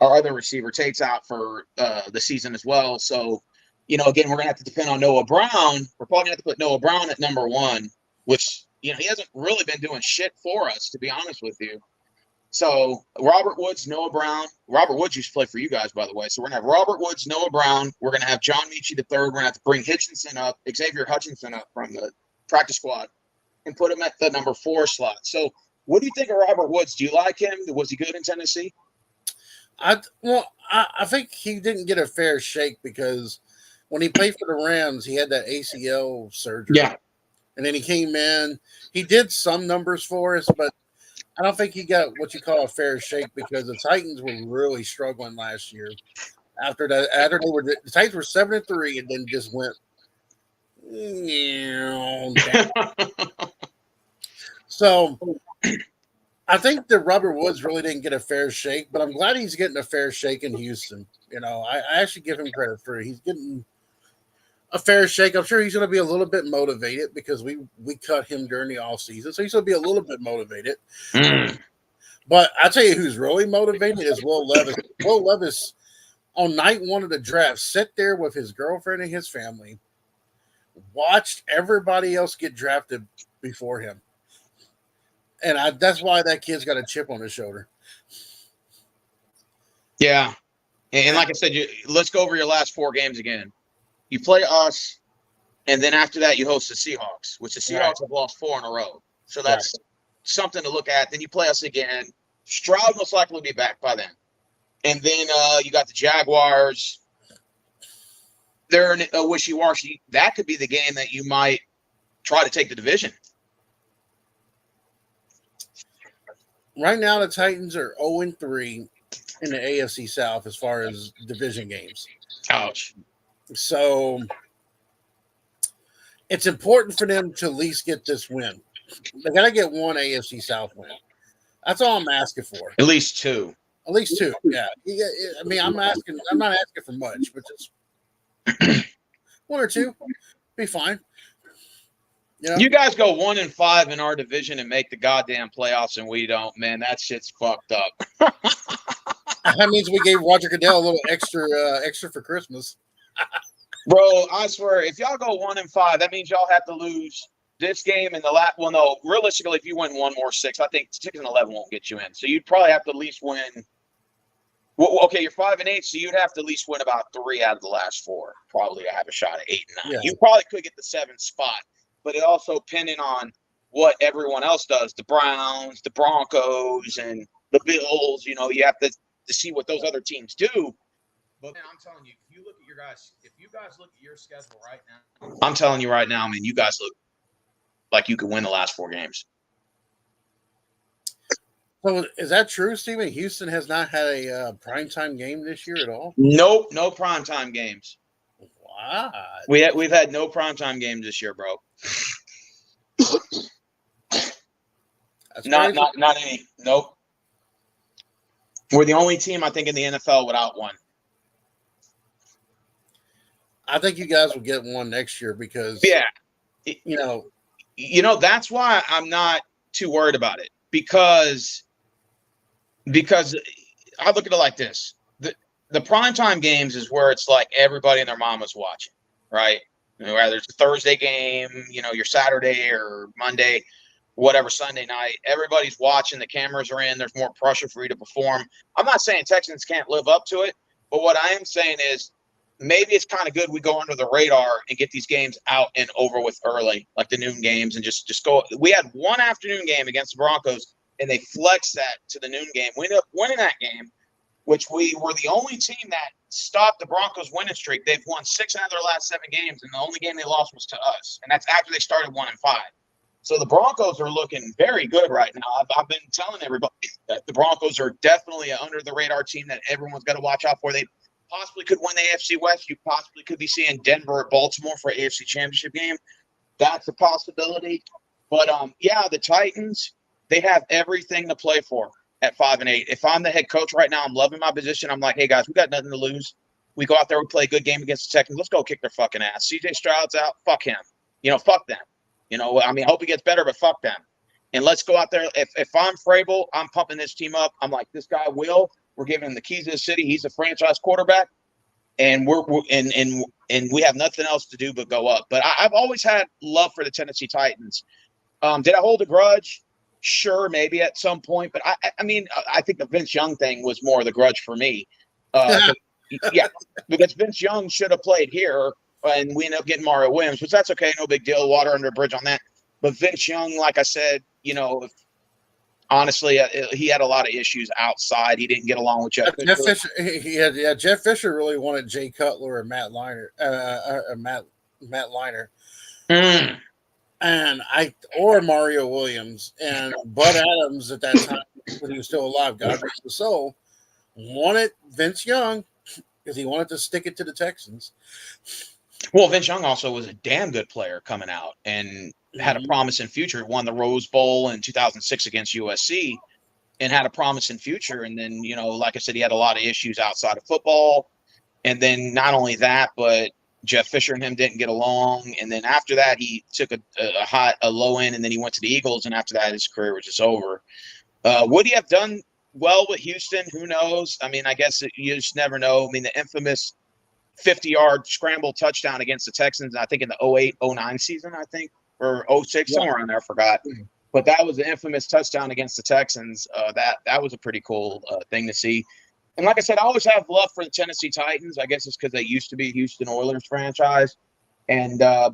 our other receiver Tate's out for the season as well. So, again, we're going to have to depend on Noah Brown. We're probably going to have to put Noah Brown at number 1, which, he hasn't really been doing shit for us, to be honest with you. So Robert Woods, Noah Brown. Robert Woods used to play for you guys, by the way. So we're going to have Robert Woods, Noah Brown. We're going to have John Mechie III. We're going to have to bring Xavier Hutchinson up from the practice squad and put him at the number 4 slot. So what do you think of Robert Woods? Do you like him? Was he good in Tennessee? I think he didn't get a fair shake because when he played for the Rams, he had that ACL surgery. Yeah. And then he came in. He did some numbers for us, but I don't think he got what you call a fair shake because the Titans were really struggling last year. The Titans were 7-3 and then just went down. So I think that Robert Woods really didn't get a fair shake, but I'm glad he's getting a fair shake in Houston. I actually give him credit for it. He's getting a fair shake. I'm sure he's going to be a little bit motivated because we cut him during the offseason, so he's going to be a little bit motivated. But I tell you who's really motivated is Will Levis. Will Levis, on night 1 of the draft, sat there with his girlfriend and his family, watched everybody else get drafted before him. And that's why that kid's got a chip on his shoulder. Yeah. And like I said, let's go over your last 4 games again. You play us, and then after that, you host the Seahawks, which the Seahawks have lost 4 in a row. So that's something to look at. Then you play us again. Stroud most likely will be back by then. And then you got the Jaguars. They're in a wishy-washy. That could be the game that you might try to take the division. Right now, the Titans are 0-3 in the AFC South as far as division games. Ouch. So it's important for them to at least get this win. They got to get one AFC South win. That's all I'm asking for. At least two. At least two. Yeah. I mean, I'm not asking for much, but just one or two, be fine. You guys go 1-5 in our division and make the goddamn playoffs, and we don't. Man, that shit's fucked up. That means we gave Roger Goodell a little extra for Christmas. Bro, I swear, if y'all go 1-5, that means y'all have to lose this game and the last. Well, no, realistically, if you win one more 6, I think 6-11 won't get you in. So you'd probably have to at least win. Well, okay, you're 5-8, so you'd have to at least win about 3 out of the last 4. Probably to have a shot at 8 and 9. Yeah. You probably could get the 7th spot, but it also depending on what everyone else does. The Browns, the Broncos, and the Bills. You have to see what those other teams do. But man, I'm telling you, if you guys look at your schedule right now, I'm telling you right now, man, you guys look like you could win the last 4 games. So is that true, Steven? Houston has not had a primetime game this year at all? Nope, no primetime games. Wow. We've had no primetime games this year, bro. Not any. Nope. We're the only team, I think, in the NFL without one. I think you guys will get one next year because, that's why I'm not too worried about it because I look at it like this. The primetime games is where it's like everybody and their mama's watching, right? Whether it's a Thursday game, your Saturday or Monday, whatever, Sunday night, everybody's watching, the cameras are in, there's more pressure for you to perform. I'm not saying Texans can't live up to it, but what I am saying is maybe it's kind of good we go under the radar and get these games out and over with early, like the noon games, and just go. We had one afternoon game against the Broncos, and they flexed that to the noon game. We ended up winning that game, which we were the only team that stopped the Broncos winning streak. They've won 6 out of their last 7 games, and the only game they lost was to us, and that's after they started 1-5. So the Broncos are looking very good right now. I've been telling everybody that the Broncos are definitely an under-the-radar team that everyone's got to watch out for. They possibly could win the AFC West. You possibly could be seeing Denver at Baltimore for an AFC Championship game. That's a possibility. But, the Titans, they have everything to play for at 5-8. If I'm the head coach right now, I'm loving my position. I'm like, hey, guys, we got nothing to lose. We go out there, we play a good game against the Texans. Let's go kick their fucking ass. CJ Stroud's out. Fuck him. Fuck them. I hope he gets better, but fuck them. And let's go out there. If I'm Vrabel, I'm pumping this team up. I'm like, this guy will. We're giving him the keys to the city. He's a franchise quarterback, and we have nothing else to do but go up. But I've always had love for the Tennessee Titans. Did I hold a grudge? Sure, maybe at some point. But I think the Vince Young thing was more the grudge for me. Because Vince Young should have played here. And we ended up getting Mario Williams, which that's okay. No big deal. Water under a bridge on that. But Vince Young, like I said, honestly, he had a lot of issues outside. He didn't get along with Jeff Fisher. Jeff Fisher really wanted Jay Cutler and Matt Leinart. Matt Leinart. And or Mario Williams and Bud Adams at that time when he was still alive, God rest his soul, wanted Vince Young because he wanted to stick it to the Texans. Well, Vince Young also was a damn good player coming out and had a promising future. Won the Rose Bowl in 2006 against USC and had a promising future. And then, like I said, he had a lot of issues outside of football. And then not only that, but Jeff Fisher and him didn't get along. And then after that, he took a low end, and then he went to the Eagles. And after that, his career was just over. Would he have done well with Houston? Who knows? I guess you just never know. The infamous 50-yard scramble touchdown against the Texans, I think in the 08-09 season, or 06, somewhere in there, I forgot. But that was the infamous touchdown against the Texans. That was a pretty cool thing to see. And like I said, I always have love for the Tennessee Titans. I guess it's because they used to be a Houston Oilers franchise. And, I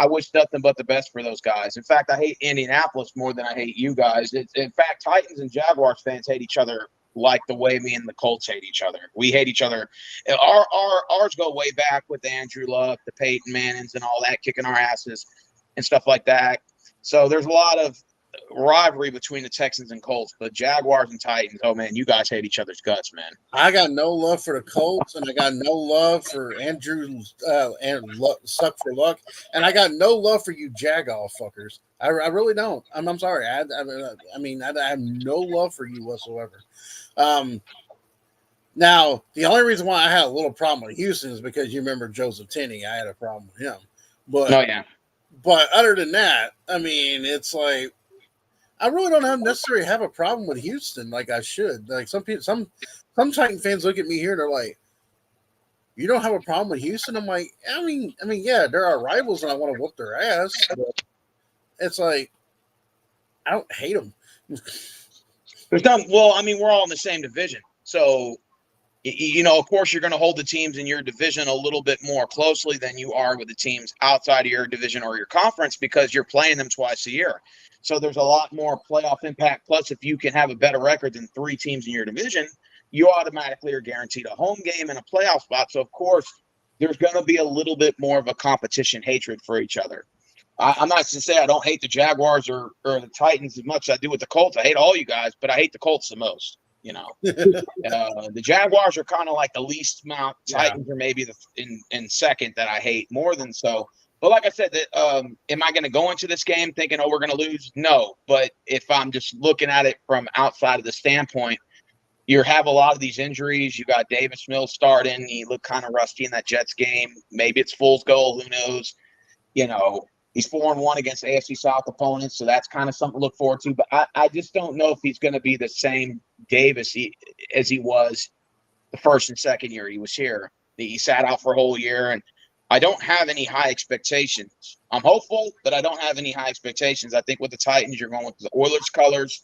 wish nothing but the best for those guys. In fact, I hate Indianapolis more than I hate you guys. In fact, Titans and Jaguars fans hate each other like the way me and the Colts hate each other. We hate each other. Ours go way back with the Andrew Luck, the Peyton Mannings, and all that, kicking our asses and stuff like that. So there's a lot of rivalry between the Texans and Colts, but Jaguars and Titans. Oh man, you guys hate each other's guts, man. I got no love for the Colts, and I got no love for Andrew Suck for Luck, and I got no love for you Jagoff fuckers. I really don't. I'm sorry. I have no love for you whatsoever. Now, the only reason why I had a little problem with Houston is because you remember Joseph Tinney. I had a problem with him. But, oh, yeah. But other than that, I mean, it's like I really don't necessarily have a problem with Houston like I should. Like some people, some Titan fans look at me here and they're like, "You don't have a problem with Houston?" I'm like, I mean, yeah, they're our rivals and I want to whoop their ass. But it's like I don't hate them. There's not. Well, I mean, we're all in the same division, so of course, you're going to hold the teams in your division a little bit more closely than you are with the teams outside of your division or your conference because you're playing them twice a year. So there's a lot more playoff impact. Plus, if you can have a better record than 3 teams in your division, you automatically are guaranteed a home game and a playoff spot. So, of course, there's going to be a little bit more of a competition hatred for each other. I'm not to say I don't hate the Jaguars or the Titans as much as I do with the Colts. I hate all you guys, but I hate the Colts the most. The Jaguars are kind of like the least amount. Titans are maybe in second that I hate more than so. But like I said, am I going to go into this game thinking, we're going to lose? No. But if I'm just looking at it from outside of the standpoint, you have a lot of these injuries. You got Davis Mills starting. He looked kind of rusty in that Jets game. Maybe it's Foles' goal. Who knows? He's 4-1 against AFC South opponents, so that's kind of something to look forward to. But I just don't know if he's going to be the same Davis as he was the first and second year he was here. He sat out for a whole year, and I don't have any high expectations. I'm hopeful, but I don't have any high expectations. I think with the Titans, you're going with the Oilers colors.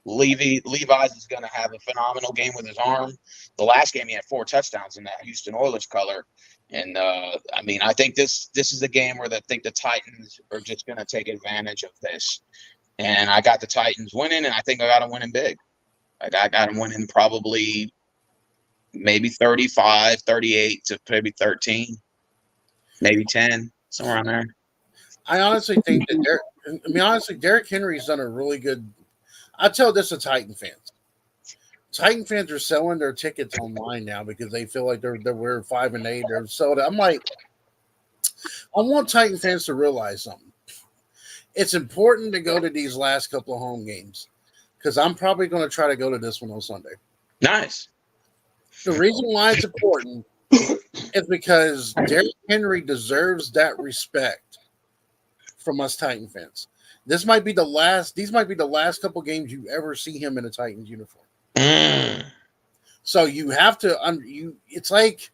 Levi's is going to have a phenomenal game with his arm. The last game, he had 4 touchdowns in that Houston Oilers color. And, I think this is a game where I think the Titans are just going to take advantage of this. And I got the Titans winning, and I think I got them winning big. I got them winning probably maybe 35, 38 to maybe 13, maybe 10, somewhere around there. I honestly think that Derrick Henry's done a really good. I tell this to Titan fans. Titan fans are selling their tickets online now because they feel like we're 5-8. They're sold. I'm like, I want Titan fans to realize something. It's important to go to these last couple of home games because I'm probably going to try to go to this one on Sunday. Nice. The reason why it's important is because Derrick Henry deserves that respect from us Titan fans. These might be the last couple games you ever see him in a Titans uniform. So you have to it's like,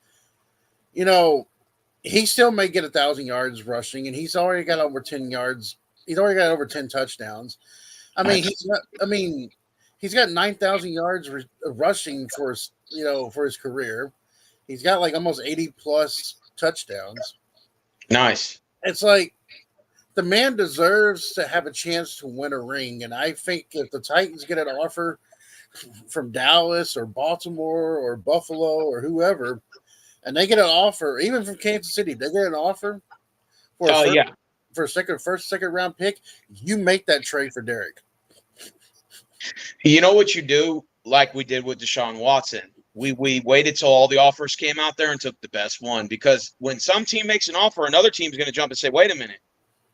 he still may get 1,000 yards rushing, and he's already got over 10 yards. He's already got over 10 touchdowns. He's got 9,000 yards rushing for his career. He's got like almost 80 plus touchdowns. Nice. It's like the man deserves to have a chance to win a ring. And I think if the Titans get an offer from Dallas or Baltimore or Buffalo or whoever, and they get an offer, even from Kansas City, they get an offer for a second round pick, you make that trade for Derrick. You know what you do, like we did with Deshaun Watson? We waited till all the offers came out there and took the best one, because when some team makes an offer, another team's going to jump and say, wait a minute,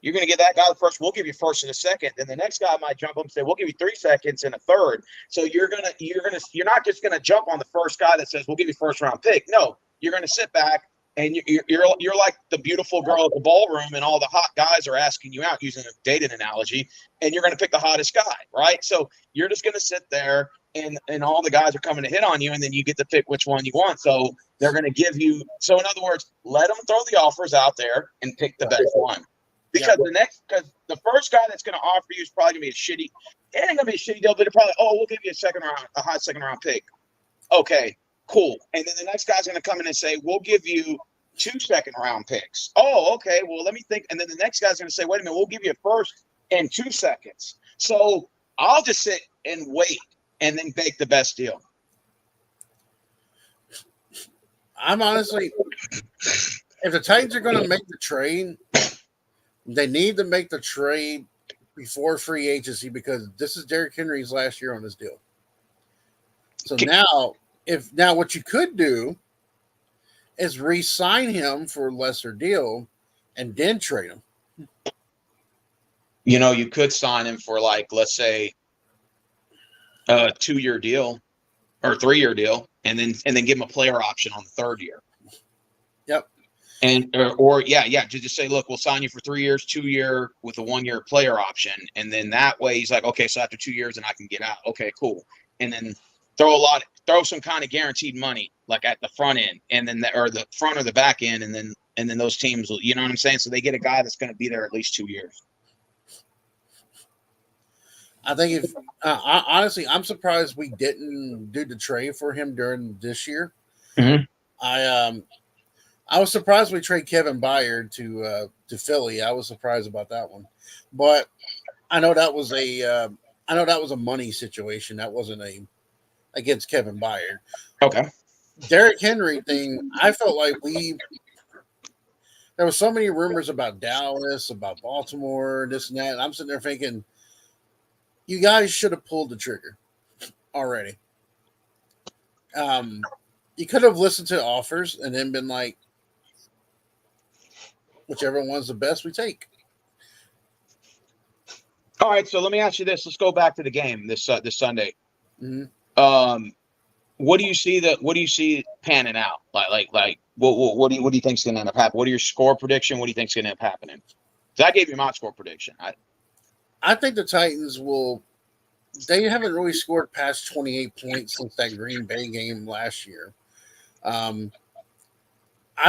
you're going to get that guy the first, we'll give you first and a second. Then the next guy might jump up and say, we'll give you 3 seconds and a third. So you're not just going to jump on the first guy that says, we'll give you first round pick. No, you're going to sit back and you're like the beautiful girl at the ballroom, and all the hot guys are asking you out, using a dating analogy, and you're going to pick the hottest guy, right? So you're just going to sit there and all the guys are coming to hit on you, and then you get to pick which one you want. So they're going to give you, so in other words, let them throw the offers out there and pick the best one. Because the first guy that's going to offer you is probably going to be a shitty. It ain't going to be a shitty deal, but they're probably, we'll give you a high second round pick. Okay, cool. And then the next guy's going to come in and say, we'll give you 2 second round picks. Oh, okay. Well, let me think. And then the next guy's going to say, wait a minute, we'll give you a first and 2 seconds. So I'll just sit and wait and then make the best deal. I'm honestly, if the Titans are going to make the trade, they need to make the trade before free agency because this is Derrick Henry's last year on this deal. So now, what you could do is re-sign him for a lesser deal and then trade him. You could sign him for, like, let's say a 2-year deal or 3-year deal, and then give him a player option on the 3rd year. Yep. And just say, look, we'll sign you for 3 years, 2-year with a 1-year player option, and then that way he's like, okay, so after 2 years, and I can get out. Okay, cool. And then throw some kind of guaranteed money, like at the front end, and then or the front or the back end, and then those teams will, you know what I'm saying? So they get a guy that's going to be there at least 2 years. I think honestly, I'm surprised we didn't do the trade for him during this year. Mm-hmm. I was surprised we trade Kevin Byard to Philly. I was surprised about that one, but I know that was a money situation. That wasn't against Kevin Byard. Okay. Derrick Henry thing, I felt like there were so many rumors about Dallas, about Baltimore, this and that. And I'm sitting there thinking, you guys should have pulled the trigger already. You could have listened to offers and then been like, whichever one's the best, we take. All right, so let me ask you this. Let's go back to the game this Sunday. Mm-hmm. What do you see panning out? Like what do you think's going to end up happening? What are your score prediction? What do you think's going to end up happening? Because I gave you my score prediction. I think the Titans will. They haven't really scored past 28 points since that Green Bay game last year. I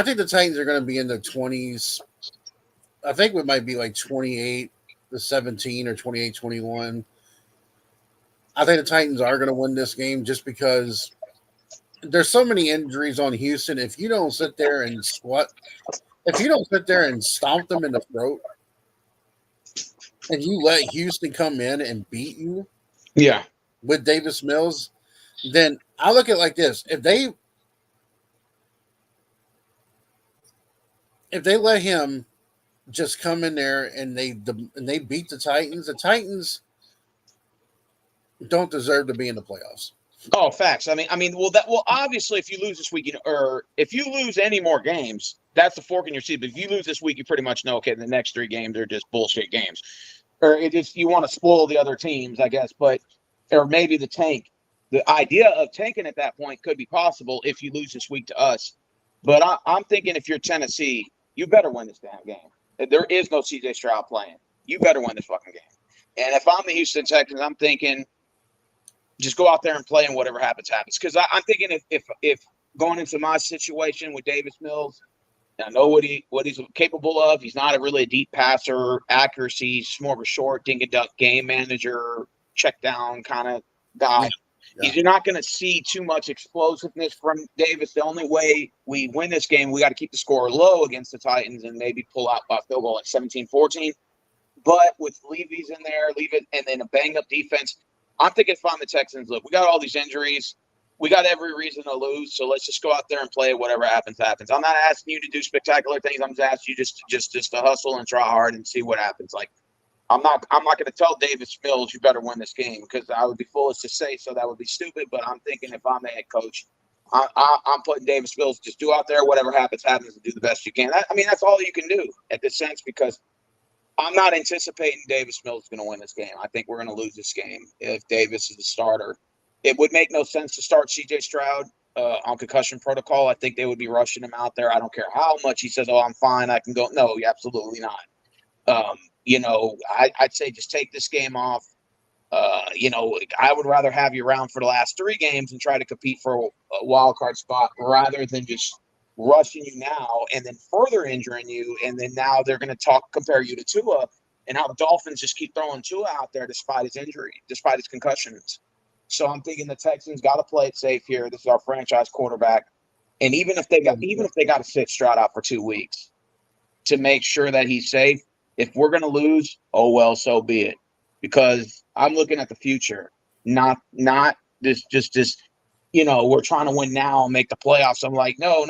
think the Titans are going to be in the 20s. I think it might be like 28-17 or 28-21. I think the Titans are going to win this game just because there's so many injuries on Houston. If you don't sit there and stomp them in the throat, and you let Houston come in and beat you, with Davis Mills, then I look at it like this: if they let him just come in there and they beat the Titans don't deserve to be in the playoffs. Oh, facts. Obviously, if you lose this week, or if you lose any more games, that's the fork in your seat. But if you lose this week, you pretty much know, okay, the next 3 games are just bullshit games, or you want to spoil the other teams, I guess. But or maybe the tank. The idea of tanking at that point could be possible if you lose this week to us. But I'm thinking, if you're Tennessee, you better win this damn game. There is no C.J. Stroud playing. You better win this fucking game. And if I'm the Houston Texans, I'm thinking, just go out there and play, and whatever happens, happens. Because I'm thinking, if going into my situation with Davis Mills, I know what he's capable of. He's not really a deep passer, accuracy. He's more of a short, dink-and-dunk game manager, check down kind of guy. Yeah. You're not going to see too much explosiveness from Davis. The only way we win this game, we got to keep the score low against the Titans and maybe pull out by field goal at 17-14. But with Levy's in there, and then a banged-up defense, I'm thinking if I'm the Texans, look, we got all these injuries. We got every reason to lose, so let's just go out there and play. Whatever happens, happens. I'm not asking you to do spectacular things. I'm just asking you just to hustle and try hard and see what happens. Like, I'm not going to tell Davis Mills you better win this game, because I would be foolish to say so. That would be stupid. But I'm thinking, if I'm the head coach, I'm putting Davis Mills, just do out there, whatever happens, happens, and do the best you can. That's all you can do at this sense, because I'm not anticipating Davis Mills is going to win this game. I think we're going to lose this game if Davis is the starter. It would make no sense to start C.J. Stroud on concussion protocol. I think they would be rushing him out there. I don't care how much he says, "Oh, I'm fine, I can go." No, absolutely not. I'd say just take this game off. I would rather have you around for the last 3 games and try to compete for a wild card spot, rather than just rushing you now and then further injuring you. And then now they're going to compare you to Tua, and how the Dolphins just keep throwing Tua out there despite his injury, despite his concussions. So I'm thinking the Texans got to play it safe here. This is our franchise quarterback. And even if they got to sit Stroud out for 2 weeks to make sure that he's safe, if we're going to lose, oh, well, so be it. Because I'm looking at the future, not this, we're trying to win now and make the playoffs. I'm like, no.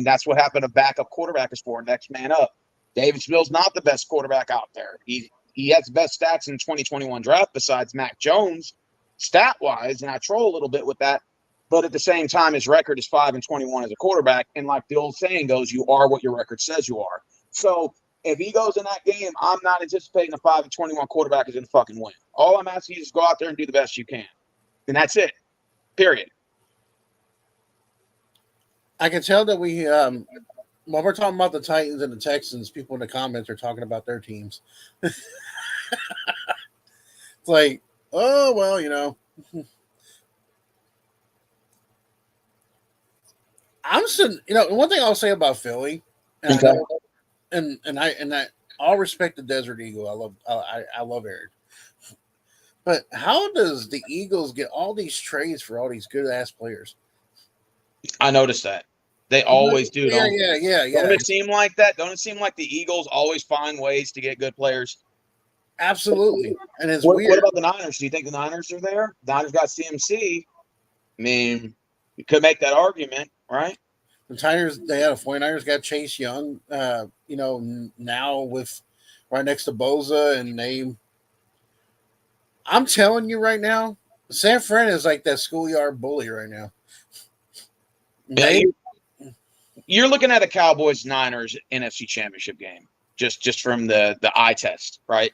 That's what happened. A backup quarterback is for, next man up. Davis Mills not the best quarterback out there. He's he has the best stats in the 2021 draft besides Mac Jones, stat-wise, and I troll a little bit with that. But at the same time, his record is 5-21 as a quarterback. And like the old saying goes, you are what your record says you are. So if he goes in that game, I'm not anticipating a 5-21 quarterback is going to fucking win. All I'm asking you is go out there and do the best you can. And that's it. Period. I can tell that when we're talking about the Titans and the Texans, people in the comments are talking about their teams. It's like, oh, well, I'm sitting, one thing I'll say about Philly, and Okay. I all respect the Desert Eagle. I love Eric. But how does the Eagles get all these trades for all these good ass players? I noticed that. They always do, don't they? Yeah. Don't it seem like that? Don't it seem like the Eagles always find ways to get good players? Absolutely. And it's What weird. about the Niners? Do you think the Niners are there? The Niners got CMC. I mean, you could make that argument, right? The 49ers got Chase Young, now with right next to Boza, and I'm telling you right now, San Fran is like that schoolyard bully right now. You're looking at a Cowboys-Niners NFC Championship game, just from the eye test, right?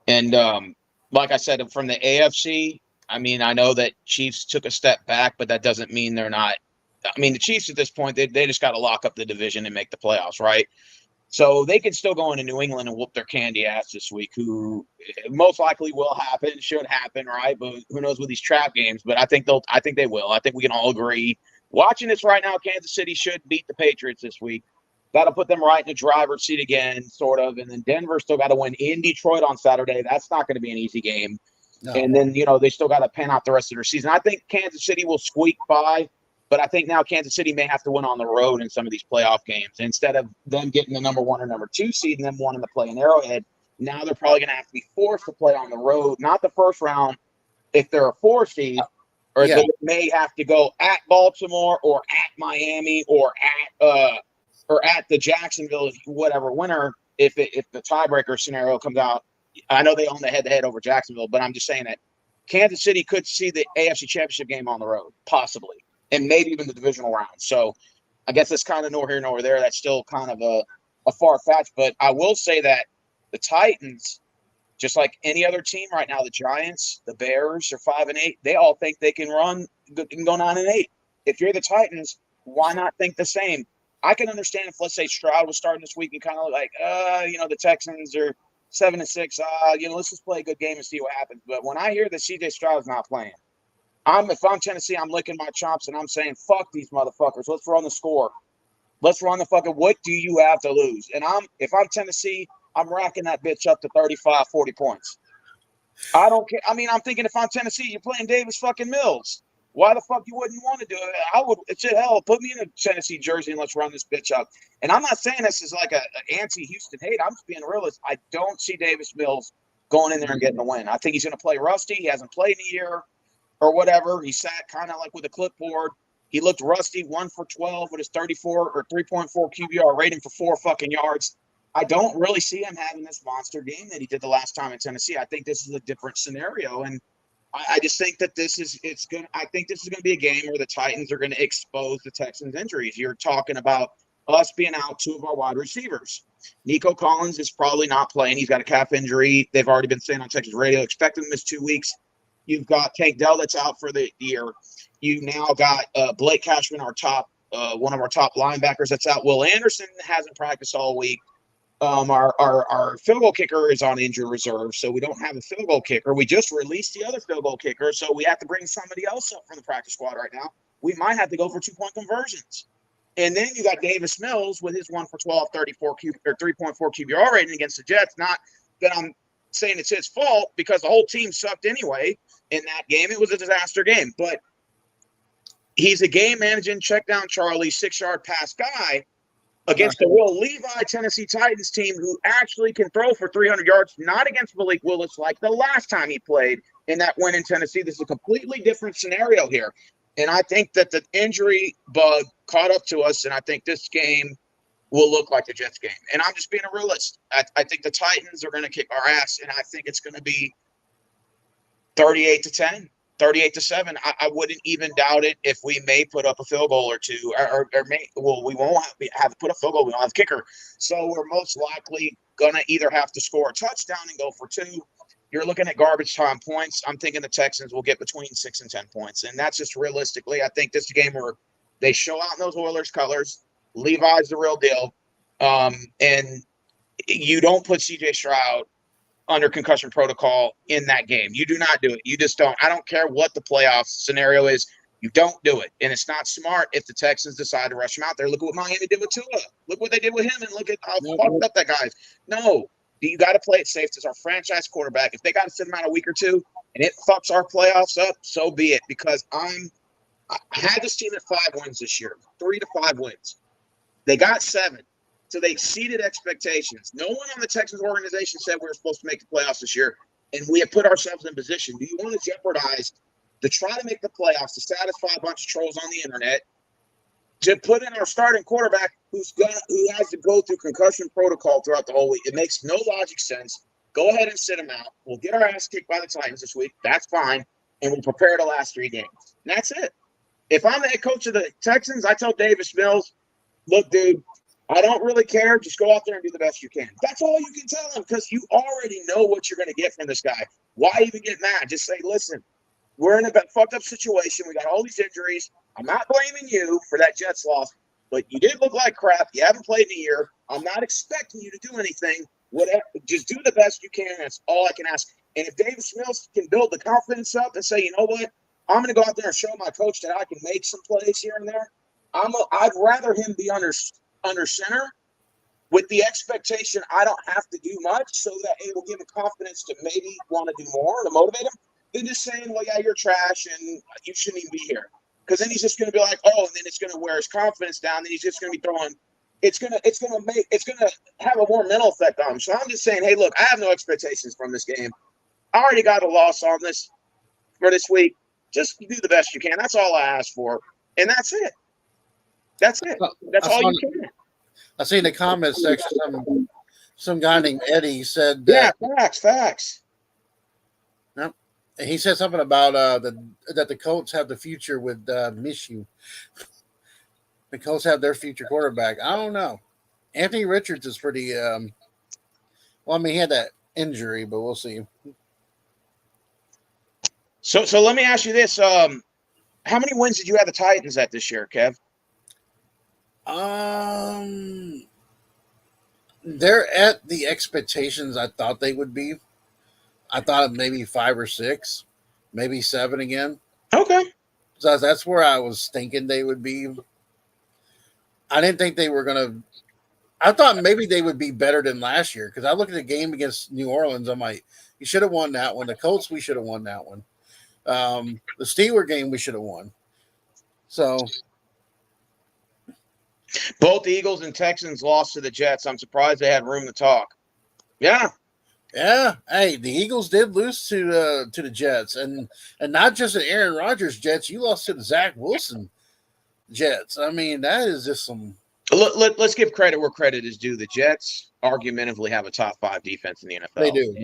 And like I said, from the AFC, I mean, I know that Chiefs took a step back, but that doesn't mean they're not. I mean, the Chiefs at this point, they just got to lock up the division and make the playoffs, right? So they could still go into New England and whoop their candy ass this week, who most likely will happen, should happen, right? But who knows with these trap games? But I think they will. I think we can all agree. Watching this right now, Kansas City should beat the Patriots this week. That'll put them right in the driver's seat again, sort of. And then Denver still got to win in Detroit on Saturday. That's not going to be an easy game. No. And then, they still got to pen out the rest of their season. I think Kansas City will squeak by. But I think now Kansas City may have to win on the road in some of these playoff games. Instead of them getting the number 1 or number 2 seed and them wanting to play in Arrowhead, now they're probably going to have to be forced to play on the road, not the first round if they're a 4 seed, or they may have to go at Baltimore or at Miami or at the Jacksonville, whatever winner, if the tiebreaker scenario comes out. I know they own the head-to-head over Jacksonville, but I'm just saying that Kansas City could see the AFC Championship game on the road, possibly. And maybe even the divisional round. So I guess it's kind of nor here nor there. That's still kind of a far fetch. But I will say that the Titans, just like any other team right now, the Giants, the Bears are 5-8. They all think they can go 9-8. If you're the Titans, why not think the same? I can understand if, let's say, Stroud was starting this week and kind of like, the Texans are 7-6. Let's just play a good game and see what happens. But when I hear that C.J. Stroud's not playing, if I'm Tennessee, I'm licking my chops and I'm saying, fuck these motherfuckers. Let's run the score. Let's run the fucking, what do you have to lose? And if I'm Tennessee, I'm racking that bitch up to 35, 40 points. I don't care. I mean, I'm thinking if I'm Tennessee, you're playing Davis fucking Mills. Why the fuck you wouldn't want to do it? I would. It's hell. Put me in a Tennessee jersey and let's run this bitch up. And I'm not saying this is like an anti-Houston hate. I'm just being realist. I don't see Davis Mills going in there and getting a win. I think he's going to play rusty. He hasn't played in a year. Or whatever. He sat kind of like with a clipboard. He looked rusty, 1 for 12 with his 34 or 3.4 QBR rating for 4 fucking yards. I don't really see him having this monster game that he did the last time in Tennessee. I think this is a different scenario. And I just think that this is going to be a game where the Titans are going to expose the Texans' injuries. You're talking about us being out 2 of our wide receivers. Nico Collins is probably not playing. He's got a calf injury. They've already been saying on Texas radio, expect him to miss 2 weeks. You've got Tank Dell that's out for the year. You now got Blake Cashman, one of our top linebackers that's out. Will Anderson hasn't practiced all week. Our field goal kicker is on injury reserve, so we don't have a field goal kicker. We just released the other field goal kicker, so we have to bring somebody else up from the practice squad right now. We might have to go for 2-point conversions. And then you got Davis Mills with his 1 for 12, 3.4 QBR rating against the Jets. Not that I'm saying it's his fault because the whole team sucked anyway in that game. It was a disaster game, but he's a game managing check down Charlie 6-yard pass guy against the Will Levi Tennessee Titans team who actually can throw for 300 yards, not against Malik Willis like the last time he played in that win in Tennessee. This is a completely different scenario here. And I think that the injury bug caught up to us, and I think this game will look like the Jets game. And I'm just being a realist. I think the Titans are going to kick our ass, and I think it's going to be 38-10, 38-7. I wouldn't even doubt it if we may put up a field goal or two, we won't have to put a field goal. We don't have a kicker. So we're most likely going to either have to score a touchdown and go for two. You're looking at garbage time points. I'm thinking the Texans will get between 6 and 10 points. And that's just realistically, I think this is a game where they show out in those Oilers colors. Levi's the real deal. And you don't put CJ Stroud under concussion protocol in that game. You do not do it. You just don't. I don't care what the playoff scenario is. You don't do it. And it's not smart if the Texans decide to rush him out there. Look at what Miami did with Tua. Look what they did with him, and look at how fucked up that guy is. No, you got to play it safe. It's our franchise quarterback. If they got to sit him out a week or two and it fucks our playoffs up, so be it. Because I had this team at 5 wins this year, 3 to 5 wins. They got 7. So they exceeded expectations. No one on the Texans organization said we were supposed to make the playoffs this year, and we have put ourselves in position. Do you want to jeopardize to try to make the playoffs, to satisfy a bunch of trolls on the internet, to put in our starting quarterback who has to go through concussion protocol throughout the whole week? It makes no logic sense. Go ahead and sit him out. We'll get our ass kicked by the Titans this week. That's fine, and we'll prepare the last 3 games. And that's it. If I'm the head coach of the Texans, I tell Davis Mills, look, dude, I don't really care. Just go out there and do the best you can. That's all you can tell him, because you already know what you're going to get from this guy. Why even get mad? Just say, listen, we're in a fucked up situation. We got all these injuries. I'm not blaming you for that Jets loss, but you did look like crap. You haven't played in a year. I'm not expecting you to do anything. Whatever, just do the best you can. That's all I can ask. And if Davis Mills can build the confidence up and say, you know what, I'm going to go out there and show my coach that I can make some plays here and there, I'd rather him be under center with the expectation I don't have to do much, so that it will give him confidence to maybe want to do more, to motivate him, than just saying, well, yeah, you're trash and you shouldn't even be here. Because then he's just going to be like, oh, and then it's going to wear his confidence down. Then he's just going to be throwing. It's going to have a more mental effect on him. So I'm just saying, hey, look, I have no expectations from this game. I already got a loss on this for this week. Just do the best you can. That's all I ask for, and that's it. That's it. That's all you can. I see in the comments section some guy named Eddie said, "Yeah, facts." No, he said something about that the Colts have the future with Minshew. The Colts have their future quarterback. I don't know. Anthony Richards is pretty. Well, I mean, he had that injury, but we'll see. So let me ask you this: how many wins did you have the Titans at this year, Kev? They're at the expectations I thought they would be. I thought maybe 5 or 6, maybe 7 again. Okay. So that's where I was thinking they would be. I didn't think they were going to. I thought maybe they would be better than last year, because I look at the game against New Orleans. I'm like, you should have won that one. The Colts, we should have won that one. The Steelers game, we should have won. So. Both the Eagles and Texans lost to the Jets. I'm surprised they had room to talk. Yeah. Yeah. Hey, the Eagles did lose to the Jets, and not just the Aaron Rodgers Jets. You lost to the Zach Wilson Jets. I mean, that is just some. Let's give credit where credit is due. The Jets argumentatively have a top 5 defense in the NFL. They do.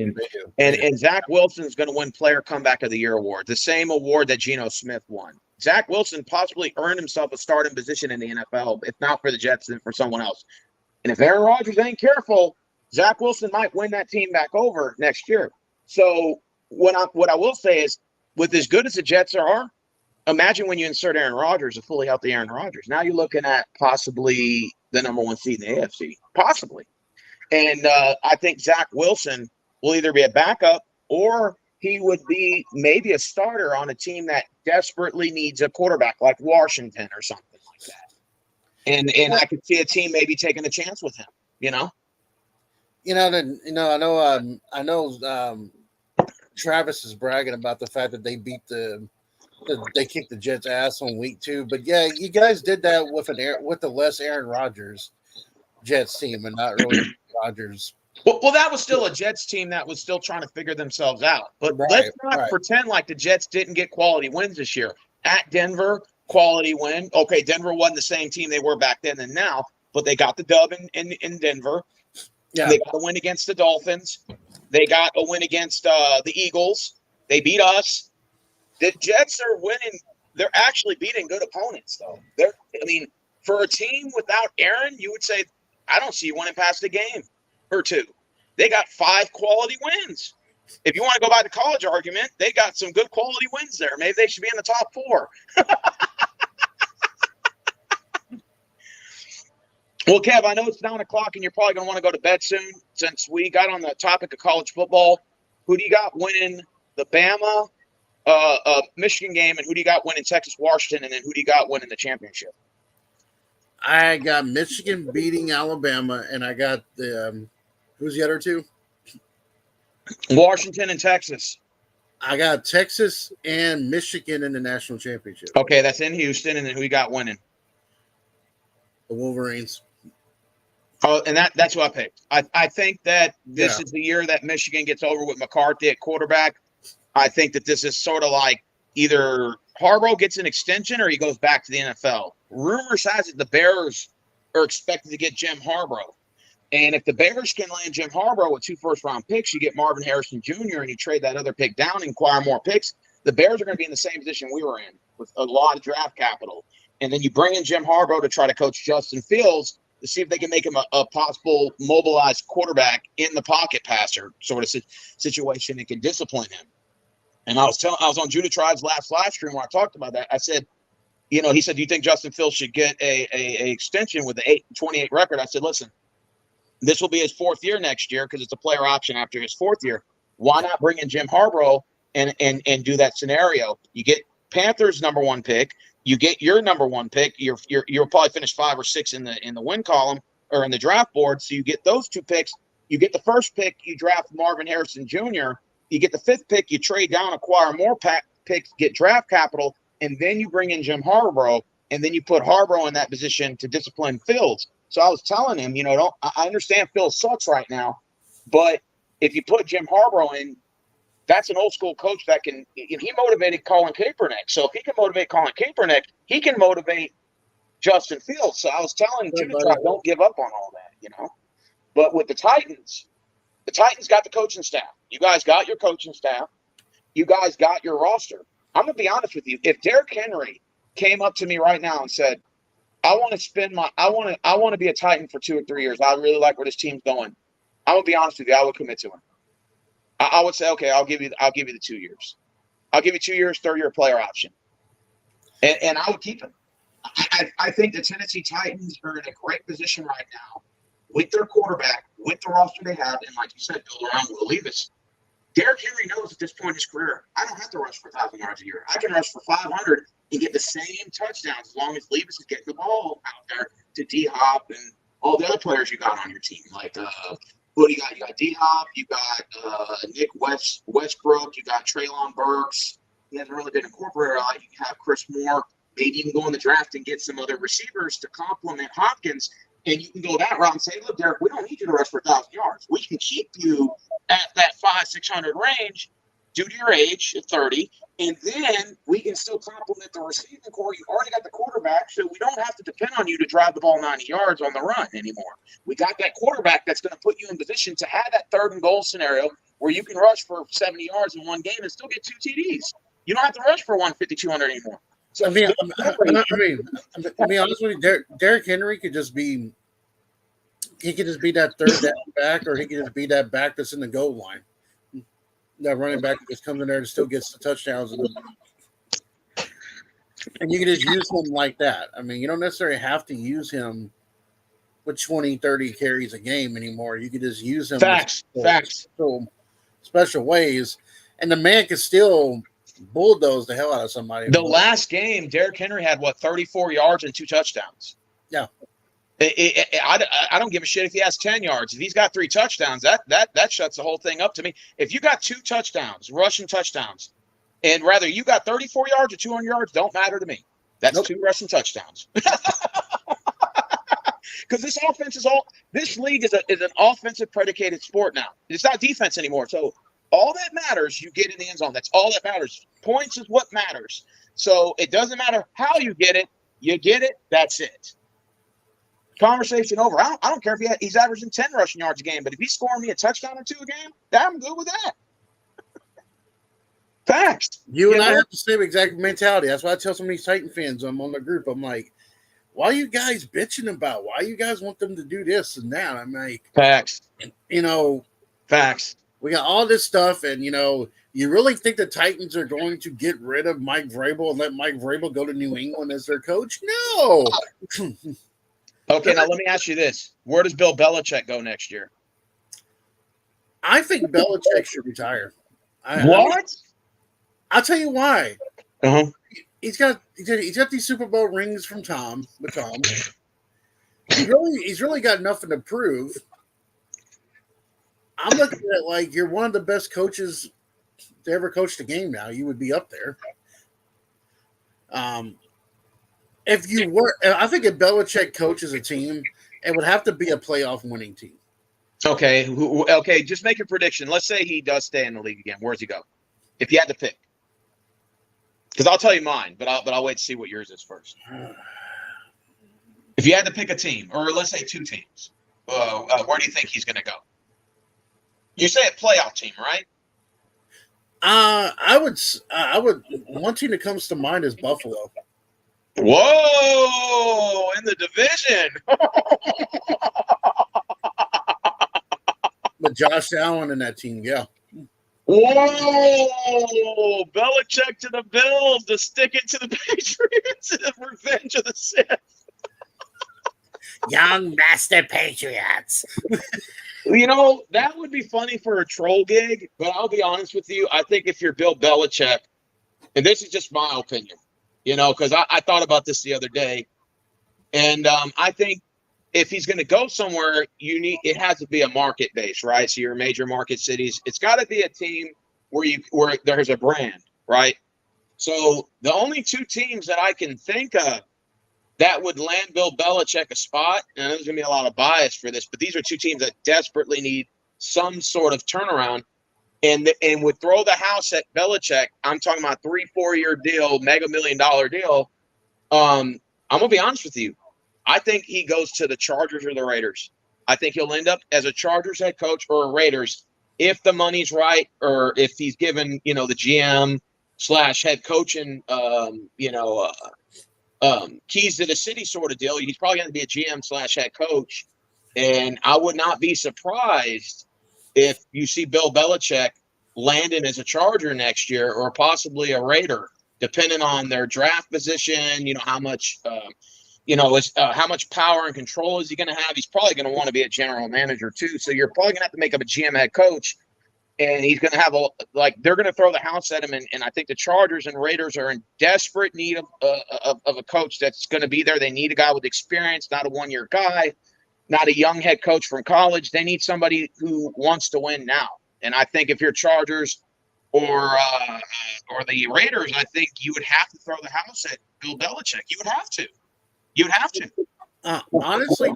And Zach Wilson is going to win Player Comeback of the Year award, the same award that Geno Smith won. Zach Wilson possibly earned himself a starting position in the NFL, if not for the Jets, then for someone else. And if Aaron Rodgers ain't careful, Zach Wilson might win that team back over next year. So what I will say is, with as good as the Jets are, imagine when you insert Aaron Rodgers, a fully healthy Aaron Rodgers. Now you're looking at possibly the number 1 seed in the AFC, possibly. And I think Zach Wilson will either be a backup, or he would be maybe a starter on a team that desperately needs a quarterback, like Washington or something like that. And I could see a team maybe taking a chance with him. I know. Travis is bragging about the fact that they beat they kicked the Jets' ass on week 2. But yeah, you guys did that with the less Aaron Rodgers Jets team, and not really Rodgers. Well, that was still a Jets team that was still trying to figure themselves out. But let's not pretend like the Jets didn't get quality wins this year. At Denver, quality win. Okay, Denver wasn't the same team they were back then and now, but they got the dub in Denver. Yeah. They got a win against the Dolphins. They got a win against the Eagles. They beat us. The Jets are winning. They're actually beating good opponents, though. For a team without Aaron, you would say, I don't see you winning past a game or two. They got 5 quality wins. If you want to go by the college argument, they got some good quality wins there. Maybe they should be in the top 4. Well, Kev, I know it's 9 o'clock and you're probably going to want to go to bed soon. Since we got on the topic of college football, who do you got winning the Bama Michigan game, and who do you got winning Texas Washington, and then who do you got winning the championship? I got Michigan beating Alabama, and I got the who's the other two? Washington and Texas. I got Texas and Michigan in the national championship. Okay, that's in Houston, and then who you got winning? The Wolverines. Oh, and that's what I picked. I think that this is the year that Michigan gets over with McCarthy at quarterback. I think that this is sort of like either Harbaugh gets an extension or he goes back to the NFL. Rumors has it the Bears are expected to get Jim Harbaugh. And if the Bears can land Jim Harbaugh with 2 first-round picks, you get Marvin Harrison Jr., and you trade that other pick down and acquire more picks, the Bears are going to be in the same position we were in with a lot of draft capital. And then you bring in Jim Harbaugh to try to coach Justin Fields to see if they can make him a possible mobilized quarterback in the pocket passer sort of situation that can discipline him. And I was on Judah Tribe's last live stream where I talked about that. I said, he said, do you think Justin Fields should get a extension with the 8-28 record? I said, listen, this will be his 4th year next year because it's a player option after his 4th year. Why not bring in Jim Harbaugh and do that scenario? You get Panthers' number 1 pick. You get your number 1 pick. You'll probably finish 5 or 6 in the win column or in the draft board. So you get those 2 picks. You get the first pick. You draft Marvin Harrison Jr. You get the 5th pick. You trade down, acquire more picks, get draft capital, and then you bring in Jim Harbaugh, and then you put Harbaugh in that position to discipline Fields. So I was telling him, I understand Fields sucks right now, but if you put Jim Harbaugh in, that's an old school coach that can. He motivated Colin Kaepernick. So if he can motivate Colin Kaepernick, he can motivate Justin Fields. So I was telling Jimmy, don't give up on all that, But with the Titans got the coaching staff. You guys got your coaching staff. You guys got your roster. I'm gonna be honest with you. If Derrick Henry came up to me right now and said, I want to be a Titan for 2 or 3 years. I really like where this team's going. I'm gonna be honest with you. I would commit to him. I would say, okay, I'll give you the 2 years. I'll give you 2 years, 3rd-year player option, and I would keep him. I think the Tennessee Titans are in a great position right now with their quarterback, with the roster they have, and like you said, build around Will Levis. Derrick Henry knows at this point in his career, I don't have to rush for 1,000 yards a year. I can rush for 500 and get the same touchdowns as long as Levis is getting the ball out there to D-Hop and all the other players you got on your team. Like, who do you got? You got D-Hop, you got Nick Westbrook, you got Treylon Burks. He hasn't really been incorporated a lot. You can have Chris Moore. Maybe you can go in the draft and get some other receivers to complement Hopkins. And you can go that route and say, look, Derek, we don't need you to rush for 1,000 yards. We can keep you at that 500-600 range due to your age at 30. And then we can still complement the receiving core. You already got the quarterback, so we don't have to depend on you to drive the ball 90 yards on the run anymore. We got that quarterback that's going to put you in position to have that 3rd and goal scenario where you can rush for 70 yards in one game and still get 2 TDs. You don't have to rush for 150, 200 anymore. So to be honest with you, Derrick Henry could just be that 3rd down back, or he could just be that back that's in the goal line. That running back just comes in there and still gets the touchdowns. And you can just use him like that. I mean, you don't necessarily have to use him with 20, 30 carries a game anymore. You can just use him Facts. Special ways. And the man can still bulldoze the hell out of somebody. The last game, Derrick Henry had, 34 yards and 2 touchdowns. Yeah. I don't give a shit if he has 10 yards. If he's got 3 touchdowns, that shuts the whole thing up to me. If you got 2 touchdowns, rushing touchdowns, and rather you got 34 yards or 200 yards, don't matter to me. That's 2 rushing touchdowns. Because this offense this league is an offensive predicated sport now. It's not defense anymore. So all that matters, you get in the end zone. That's all that matters. Points is what matters. So it doesn't matter how you get it. You get it. That's it. Conversation over. I don't care if he's averaging 10 rushing yards a game, but if he's scoring me a touchdown or 2 a game, I'm good with that. Facts. You and I have the same exact mentality. That's why I tell some of these Titan fans I'm on the group. I'm like, why are you guys bitching about? Why you guys want them to do this and that? I'm like, facts. Facts. We got all this stuff, and you really think the Titans are going to get rid of Mike Vrabel and let Mike Vrabel go to New England as their coach? No. Okay, now let me ask you this: where does Bill Belichick go next year? I think Belichick should retire. What? I'll tell you why. Uh-huh. He's got these Super Bowl rings from Tom. He's really got nothing to prove. I'm looking at like you're one of the best coaches to ever coach the game. Now you would be up there. If you were, I think if Belichick coaches a team, it would have to be a playoff winning team. Okay. Okay. Just make your prediction. Let's say he does stay in the league again. Where does he go? If you had to pick. Because I'll tell you mine, but I'll wait to see what yours is first. If you had to pick a team, or let's say 2 teams, where do you think he's going to go? You say a playoff team, right? I would. One team that comes to mind is Buffalo. Whoa! In the division. With Josh Allen in that team, yeah. Whoa! Belichick to the Bills to stick it to the Patriots in Revenge of the Sith. Young Master Patriots. That would be funny for a troll gig, but I'll be honest with you. I think if you're Bill Belichick, and this is just my opinion, because I thought about this the other day, and I think if he's going to go somewhere, it has to be a market base, right? So your major market cities, it's got to be a team where there's a brand, right? So the only 2 teams that I can think of that would land Bill Belichick a spot, and there's going to be a lot of bias for this, but these are 2 teams that desperately need some sort of turnaround, and would throw the house at Belichick. I'm talking about 3-4 year deal, mega $1 million deal. I'm going to be honest with you. I think he goes to the Chargers or the Raiders. I think he'll end up as a Chargers head coach or a Raiders if the money's right, or if he's given, the GM / head coaching, keys to the city sort of deal. He's probably going to be a GM / head coach. And I would not be surprised if you see Bill Belichick landing as a Charger next year, or possibly a Raider, depending on their draft position, how much how much power and control is he going to have? He's probably going to want to be a general manager too. So you're probably going to have to make up a GM head coach, and he's going to have they're going to throw the house at him. And I think the Chargers and Raiders are in desperate need of a coach that's going to be there. They need a guy with experience, not a 1-year guy, not a young head coach from college. They need somebody who wants to win now. And I think if you're Chargers or the Raiders, I think you would have to throw the house at Bill Belichick. You would have to. You'd have to. Honestly,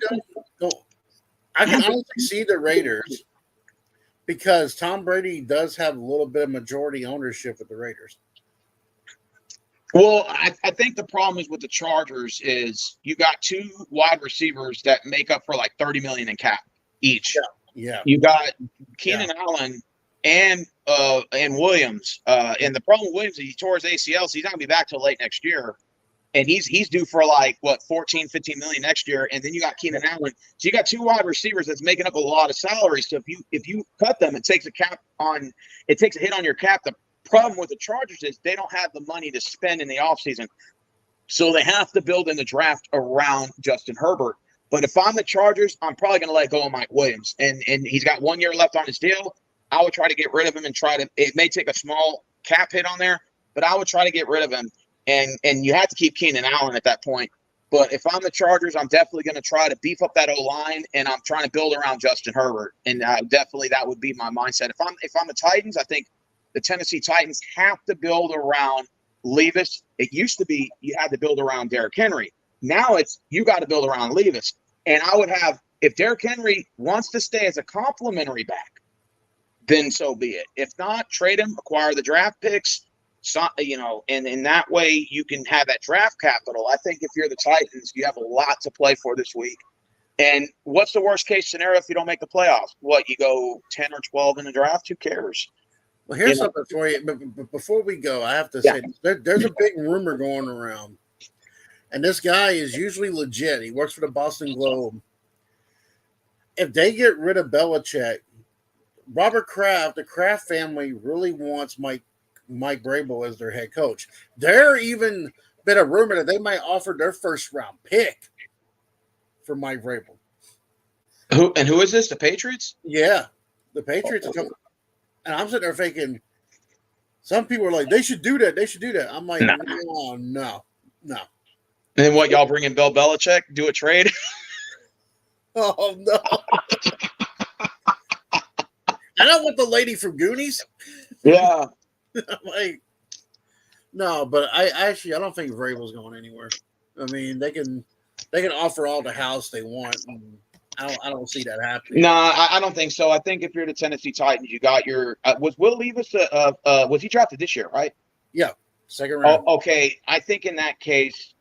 I can honestly see the Raiders, because Tom Brady does have a little bit of majority ownership with the Raiders. Well, I think the problem is with the Chargers is you got 2 wide receivers that make up for like $30 million in cap each. Yeah. You got Keenan Allen and Williams. And the problem with Williams is he tore his ACL, so he's not going to be back till late next year. And he's due for 14, 15 million next year. And then you got Keenan Allen. So you got 2 wide receivers that's making up a lot of salary. So if you cut them, it takes a hit on your cap. The problem with the Chargers is they don't have the money to spend in the offseason. So they have to build in the draft around Justin Herbert. But if I'm the Chargers, I'm probably going to let go of Mike Williams. And he's got 1 year left on his deal. I would try to get rid of him and it may take a small cap hit on there, but I would try to get rid of him. And you have to keep Keenan Allen at that point. But if I'm the Chargers, I'm definitely going to try to beef up that O-line, and I'm trying to build around Justin Herbert. And definitely that would be my mindset. If I'm the Titans, I think the Tennessee Titans have to build around Levis. It used to be you had to build around Derrick Henry. Now it's you got to build around Levis. And I would have, if Derrick Henry wants to stay as a complimentary back, then so be it. If not, trade him, acquire the draft picks. So, and in that way you can have that draft capital. I think if you're the Titans, you have a lot to play for this week. And what's the worst case scenario if you don't make the playoffs? What, you go 10 or 12 in the draft? Who cares? Well, here's something for you. But before we go, I have to say there's a big rumor going around. And this guy is usually legit. He works for the Boston Globe. If they get rid of Belichick, Robert Kraft, the Kraft family really wants Mike Vrabel as their head coach. There even been a rumor that they might offer their first round pick for Mike Vrabel. Who is this? The Patriots? Yeah, the Patriots are coming. And I'm sitting there thinking, some people are like, they should do that. They should do that. I'm like, no. And then what? Y'all bring in Bill Belichick? Do a trade? Oh no! I don't want the lady from Goonies. Yeah. I'm like, no, but I don't think Vrabel's going anywhere. I mean, they can offer all the house they want. And I don't see that happening. No, I don't think so. I think if you're the Tennessee Titans, you got your was Will Levis was he drafted this year, right? Yeah, second round. Oh, okay. I think in that case,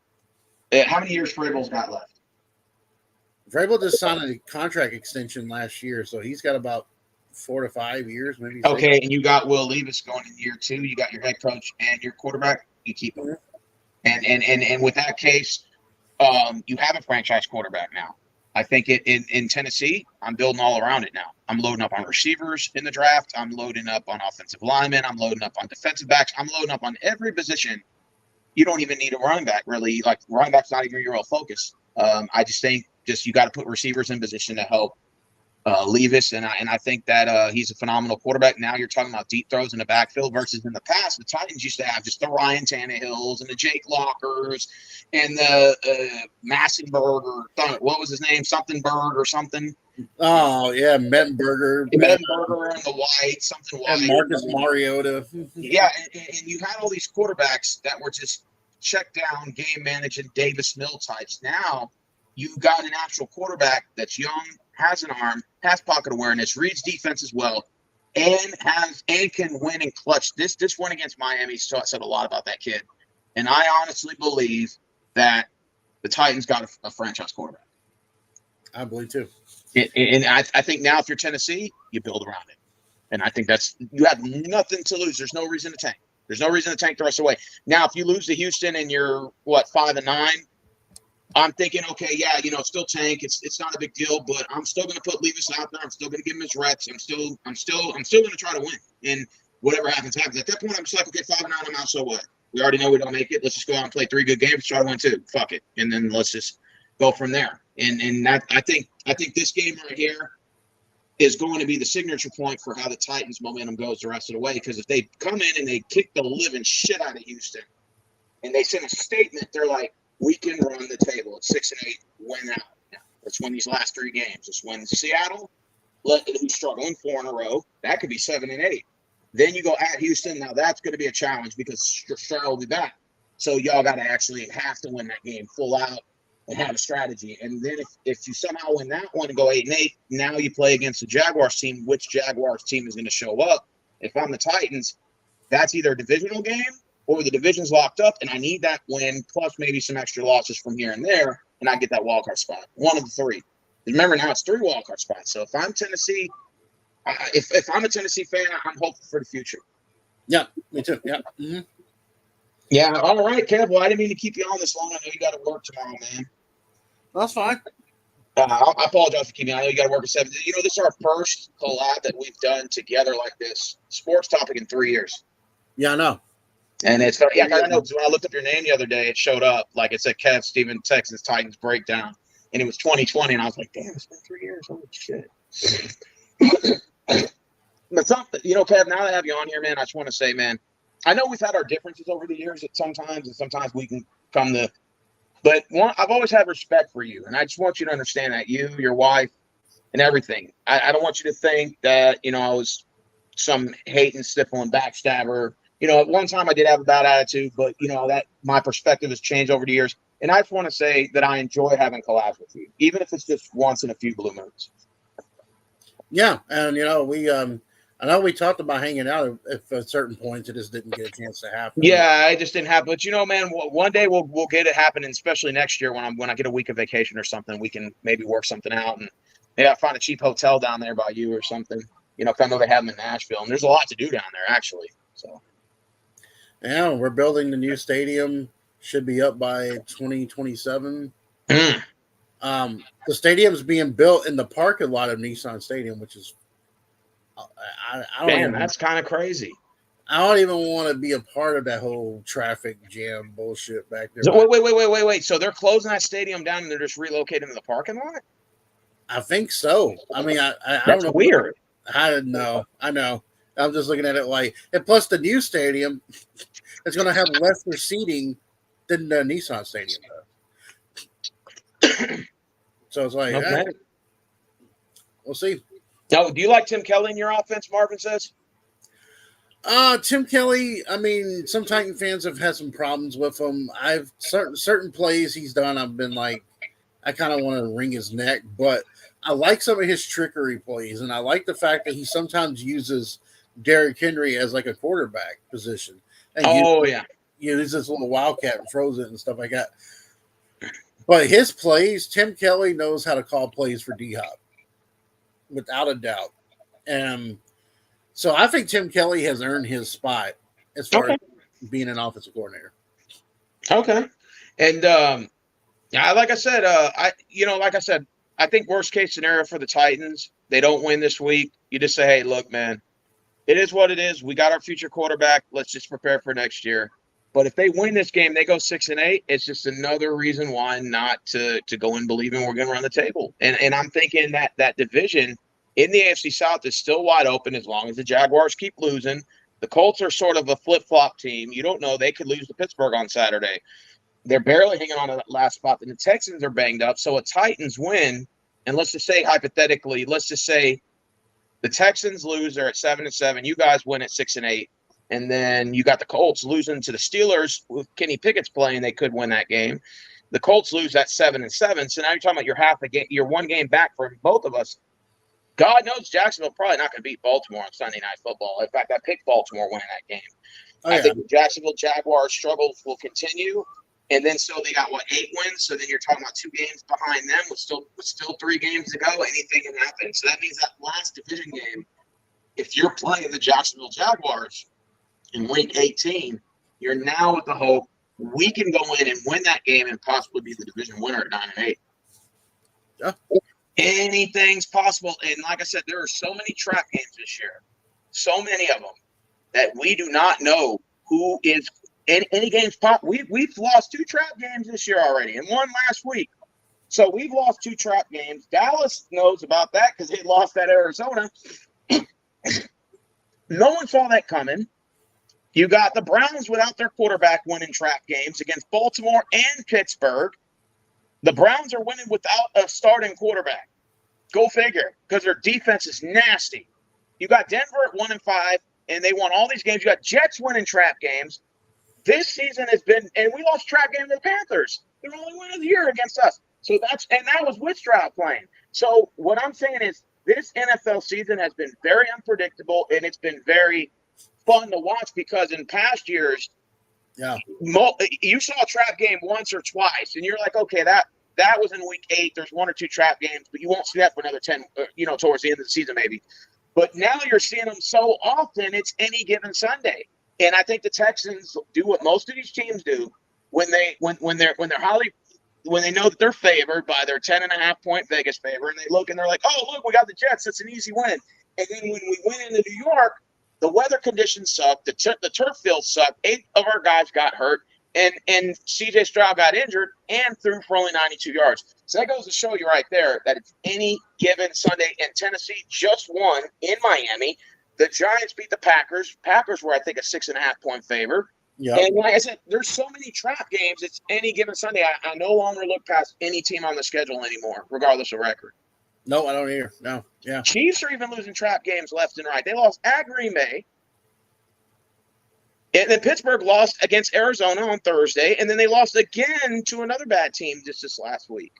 how many years Vrabel's got left? Vrabel just signed a contract extension last year, so he's got about 4 to 5 years, maybe. Okay, and you got Will Levis going in year 2. You got your head coach and your quarterback. You keep him, and with that case, you have a franchise quarterback now. I think in Tennessee, I'm building all around it now. I'm loading up on receivers in the draft. I'm loading up on offensive linemen. I'm loading up on defensive backs. I'm loading up on every position. You don't even need a running back, really. Like, running back's not even your real focus. I just think you got to put receivers in position to help Levis, and I think that he's a phenomenal quarterback. Now you're talking about deep throws in the backfield versus in the past, the Titans used to have just the Ryan Tannehills and the Jake Lockers and the Massenberg, or what was his name? Something Berg or something. Oh, yeah, Mettenberger. Mettenberger and the White, something White. And Marcus Mariota. Yeah, and you had all these quarterbacks that were just check down, game managing, Davis Mill types. Now you got an actual quarterback that's young, has an arm, has pocket awareness, reads defense as well, and can win in clutch. This win against Miami said a lot about that kid. And I honestly believe that the Titans got a franchise quarterback. I believe too. And I think now if you're Tennessee, you build around it. And I think you have nothing to lose. There's no reason to tank. There's no reason to tank the rest of the way. Now, if you lose to Houston and you're 5-9, I'm thinking, okay, yeah, still tank. It's not a big deal, but I'm still going to put Levis out there. I'm still going to give him his reps. I'm still going to try to win. And whatever happens. At that point, I'm just like, okay, 5-9, I'm out. So what? We already know we don't make it. Let's just go out and play 3 good games. Try to win 2. Fuck it, and then let's just go from there. And that I think this game right here is going to be the signature point for how the Titans' momentum goes the rest of the way. Because if they come in and they kick the living shit out of Houston, and they send a statement, they're like, we can run the table at 6-8, win out. Let's win these last 3 games. Let's win Seattle, who's struggling 4 in a row. That could be 7-8. Then you go at Houston. Now that's going to be a challenge because Stroud will be back. So y'all got to actually have to win that game full out and have a strategy. And then if you somehow win that one and go 8-8, now you play against the Jaguars team. Which Jaguars team is going to show up? If I'm the Titans, that's either a divisional game or the division's locked up, and I need that win plus maybe some extra losses from here and there, and I get that wildcard spot. One of the 3. Remember, now it's 3 wildcard spots. So if I'm Tennessee, if I'm a Tennessee fan, I'm hopeful for the future. Yeah, me too. Yeah. Mm-hmm. Yeah. All right, Kev. Well, I didn't mean to keep you on this long. I know you got to work tomorrow, man. That's fine. I apologize for keeping you. I know you got to work at 7. This is our first collab that we've done together like this, sports topic, in 3 years. Yeah, I know. And it's funny. Yeah, I know, because when I looked up your name the other day, it showed up. Like, it said Kev Steven Texans Titans breakdown. And it was 2020. And I was like, damn, it's been 3 years. Holy shit. But something, Kev, now that I have you on here, man, I just want to say, man, I know we've had our differences over the years sometimes, and sometimes we can come to. But I've always had respect for you. And I just want you to understand that you, your wife, and everything. I don't want you to think that, I was some hating, stifling backstabber. At one time I did have a bad attitude, but that my perspective has changed over the years. And I just want to say that I enjoy having collabs with you, even if it's just once in a few blue moons. Yeah, and we I know we talked about hanging out at certain points. It just didn't get a chance to happen. Yeah, I just didn't have. But man, one day we'll get it happening. Especially next year when I get a week of vacation or something, we can maybe work something out and maybe I find a cheap hotel down there by you or something. 'Cause I know they have them in Nashville, and there's a lot to do down there actually. So yeah, we're building the new stadium. Should be up by 2027. The stadium's being built in the parking lot of Nissan Stadium, which is I don't even, that's kind of crazy. I don't even want to be a part of that whole traffic jam bullshit back there. So, wait. So they're closing that stadium down and they're just relocating to the parking lot? I think so. I mean, I That's don't know. Weird. I don't know. I know. I'm just looking at it like, and plus the new stadium is going to have lesser seating than the Nissan Stadium does. So it's like, okay. We'll see. Now, do you like Tim Kelly in your offense? Marvin says. Tim Kelly. I mean, some Titan fans have had some problems with him. I've certain plays he's done. I've been like, I kind of want to wring his neck, but I like some of his trickery plays, and I like the fact that he sometimes uses Derrick Henry as like a quarterback position. And uses this little wildcat and throws it and stuff like that. But his plays, Tim Kelly knows how to call plays for D-Hop, without a doubt. And so I think Tim Kelly has earned his spot as far as being an offensive coordinator. Okay. And like I said, I think worst case scenario for the Titans, they don't win this week. You just say, hey, look, man, it is what it is. We got our future quarterback. Let's just prepare for next year. But if they win this game, they go 6-8. It's just another reason why not to go in believing we're going to run the table. And I'm thinking that division in the AFC South is still wide open as long as the Jaguars keep losing. The Colts are sort of a flip-flop team. You don't know. They could lose to Pittsburgh on Saturday. They're barely hanging on to that last spot. And the Texans are banged up. So a Titans win, and let's just say hypothetically, let's just say the Texans lose. They're at 7-7. You guys win at 6-8. And then you got the Colts losing to the Steelers with Kenny Pickett's playing. They could win that game. The Colts lose at 7-7. So now you're talking about you're one game back for both of us. God knows Jacksonville probably not going to beat Baltimore on Sunday Night Football. In fact, I picked Baltimore winning that game. I think the Jacksonville Jaguars struggles will continue. And then so they got 8 wins. So then you're talking about 2 games behind them with still 3 games to go. Anything can happen. So that means that last division game, if you're playing the Jacksonville Jaguars in week 18, you're now with the hope we can go in and win that game and possibly be the division winner at 9-8. Yeah. Anything's possible. And like I said, there are so many trap games this year, so many of them, that we do not know who is any games pop. We've lost 2 trap games this year already and 1 last week. So we've lost 2 trap games. Dallas knows about that because they lost at Arizona. No one saw that coming. You got the Browns without their quarterback winning trap games against Baltimore and Pittsburgh. The Browns are winning without a starting quarterback. Go figure, because their defense is nasty. You got Denver at 1-5, and they won all these games. You got Jets winning trap games. This season has been, and we lost trap game to the Panthers. They're only win of the year against us. So that was with Stroud playing. So what I'm saying is this NFL season has been very unpredictable, and it's been very fun to watch because in past years, you saw a trap game once or twice, and you're like, okay, that was in week 8. There's 1 or 2 trap games, but you won't see that for another 10, towards the end of the season maybe. But now you're seeing them so often, it's any given Sunday. And I think the Texans do what most of these teams do when they know that they're favored by their 10.5-point Vegas favor, and they look and they're like, oh, look, we got the Jets. That's an easy win. And then when we went into New York, the weather conditions sucked. The turf field sucked. 8 of our guys got hurt, and C.J. Stroud got injured and threw for only 92 yards. So that goes to show you right there that it's any given Sunday. And Tennessee just won in Miami. The Giants beat the Packers. Packers were, I think, a 6.5-point favor. Yep. And like I said, there's so many trap games. It's any given Sunday. I no longer look past any team on the schedule anymore, regardless of record. No, I don't either. No, yeah. Chiefs are even losing trap games left and right. They lost at Green Bay. And then Pittsburgh lost against Arizona on Thursday. And then they lost again to another bad team just this last week.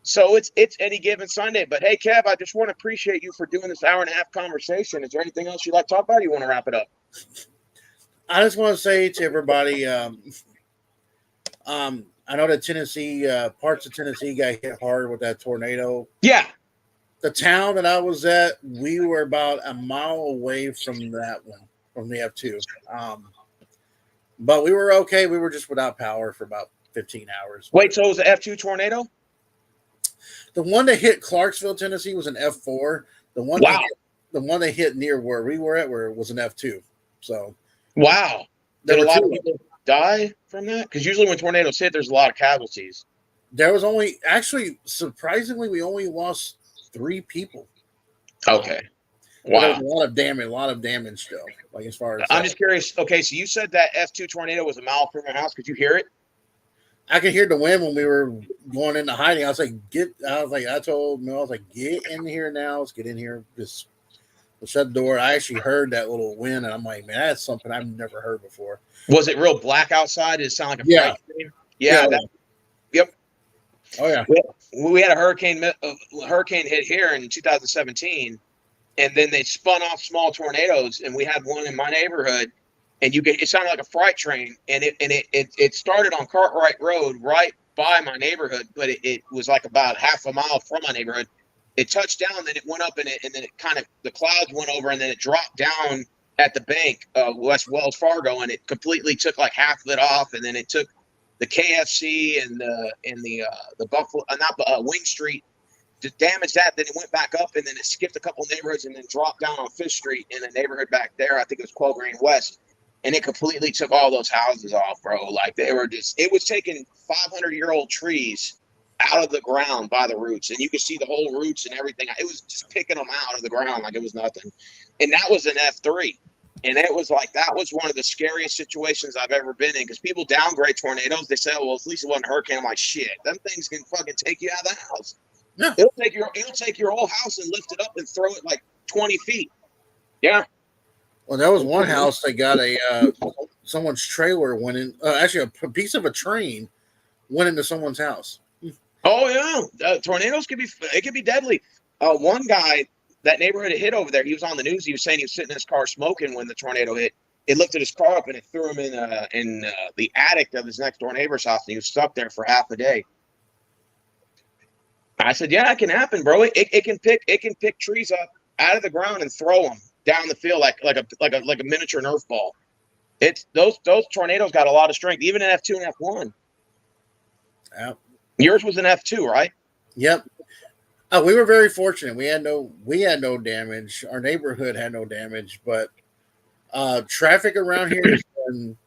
So it's any given Sunday. But hey, Kev, I just want to appreciate you for doing this hour-and-a-half conversation. Is there anything else you'd like to talk about? Or you want to wrap it up? I just want to say to everybody, I know that Tennessee, parts of Tennessee got hit hard with that tornado. Yeah. The town that I was at, we were about a mile away from that one, from the F2. But we were okay. We were just without power for about 15 hours. Wait, so it was an F2 tornado? The one that hit Clarksville, Tennessee, was an F4. The one that hit near where we were at was an F2. So, wow. Did a lot of people die from that? Because usually when tornadoes hit, there's a lot of casualties. There was surprisingly, we only lost 3 people. Okay. Wow. There was a lot of damage still. Like as far as I'm just curious. Okay, so you said that F2 tornado was a mile from your house. Could you hear it? I could hear the wind when we were going into hiding. I told Mel, I was like, get in here now. Let's get in here. Just shut the door. I actually heard that little wind, and I'm like, man, that's something I've never heard before. Was it real black outside? Did it sound like a freight train? Yeah. Yep. Oh yeah. We had a hurricane hit here in 2017, and then they spun off small tornadoes, and we had one in my neighborhood. And it sounded like a freight train, and it started on Cartwright Road right by my neighborhood, but it was like about half a mile from my neighborhood. It touched down, then it went up, and then it kind of the clouds went over, and then it dropped down at the bank, West Wells Fargo, and it completely took like half of it off, and then it took the KFC and the Buffalo, Wing Street, to damage that. Then it went back up, and then it skipped a couple neighborhoods, and then dropped down on Fifth Street in a neighborhood back there. I think it was Quell Green West. And it completely took all those houses off, bro. Like it was taking 500-year-old trees out of the ground by the roots. And you could see the whole roots and everything. It was just picking them out of the ground like it was nothing. And that was an F3. And it was like, that was one of the scariest situations I've ever been in. Because people downgrade tornadoes. They say, oh, well, at least it wasn't a hurricane. I'm like, shit, them things can fucking take you out of the house. Yeah. It'll take your whole house and lift it up and throw it like 20 feet. Yeah. Well, there was one house that got someone's trailer went in. Actually, a piece of a train went into someone's house. Oh yeah, tornadoes could be deadly. One guy, that neighborhood it hit over there, he was on the news. He was saying he was sitting in his car smoking when the tornado hit. It lifted his car up and it threw him in the attic of his next door neighbor's house, and he was stuck there for half a day. I said, yeah, it can happen, bro. It can pick trees up out of the ground and throw them down the field like a miniature Nerf ball. It's those tornadoes got a lot of strength, even in F2 and F1. Yep. Yours was an F2, right? Yep. We were very fortunate. We had no damage. Our neighborhood had no damage, but traffic around here has been.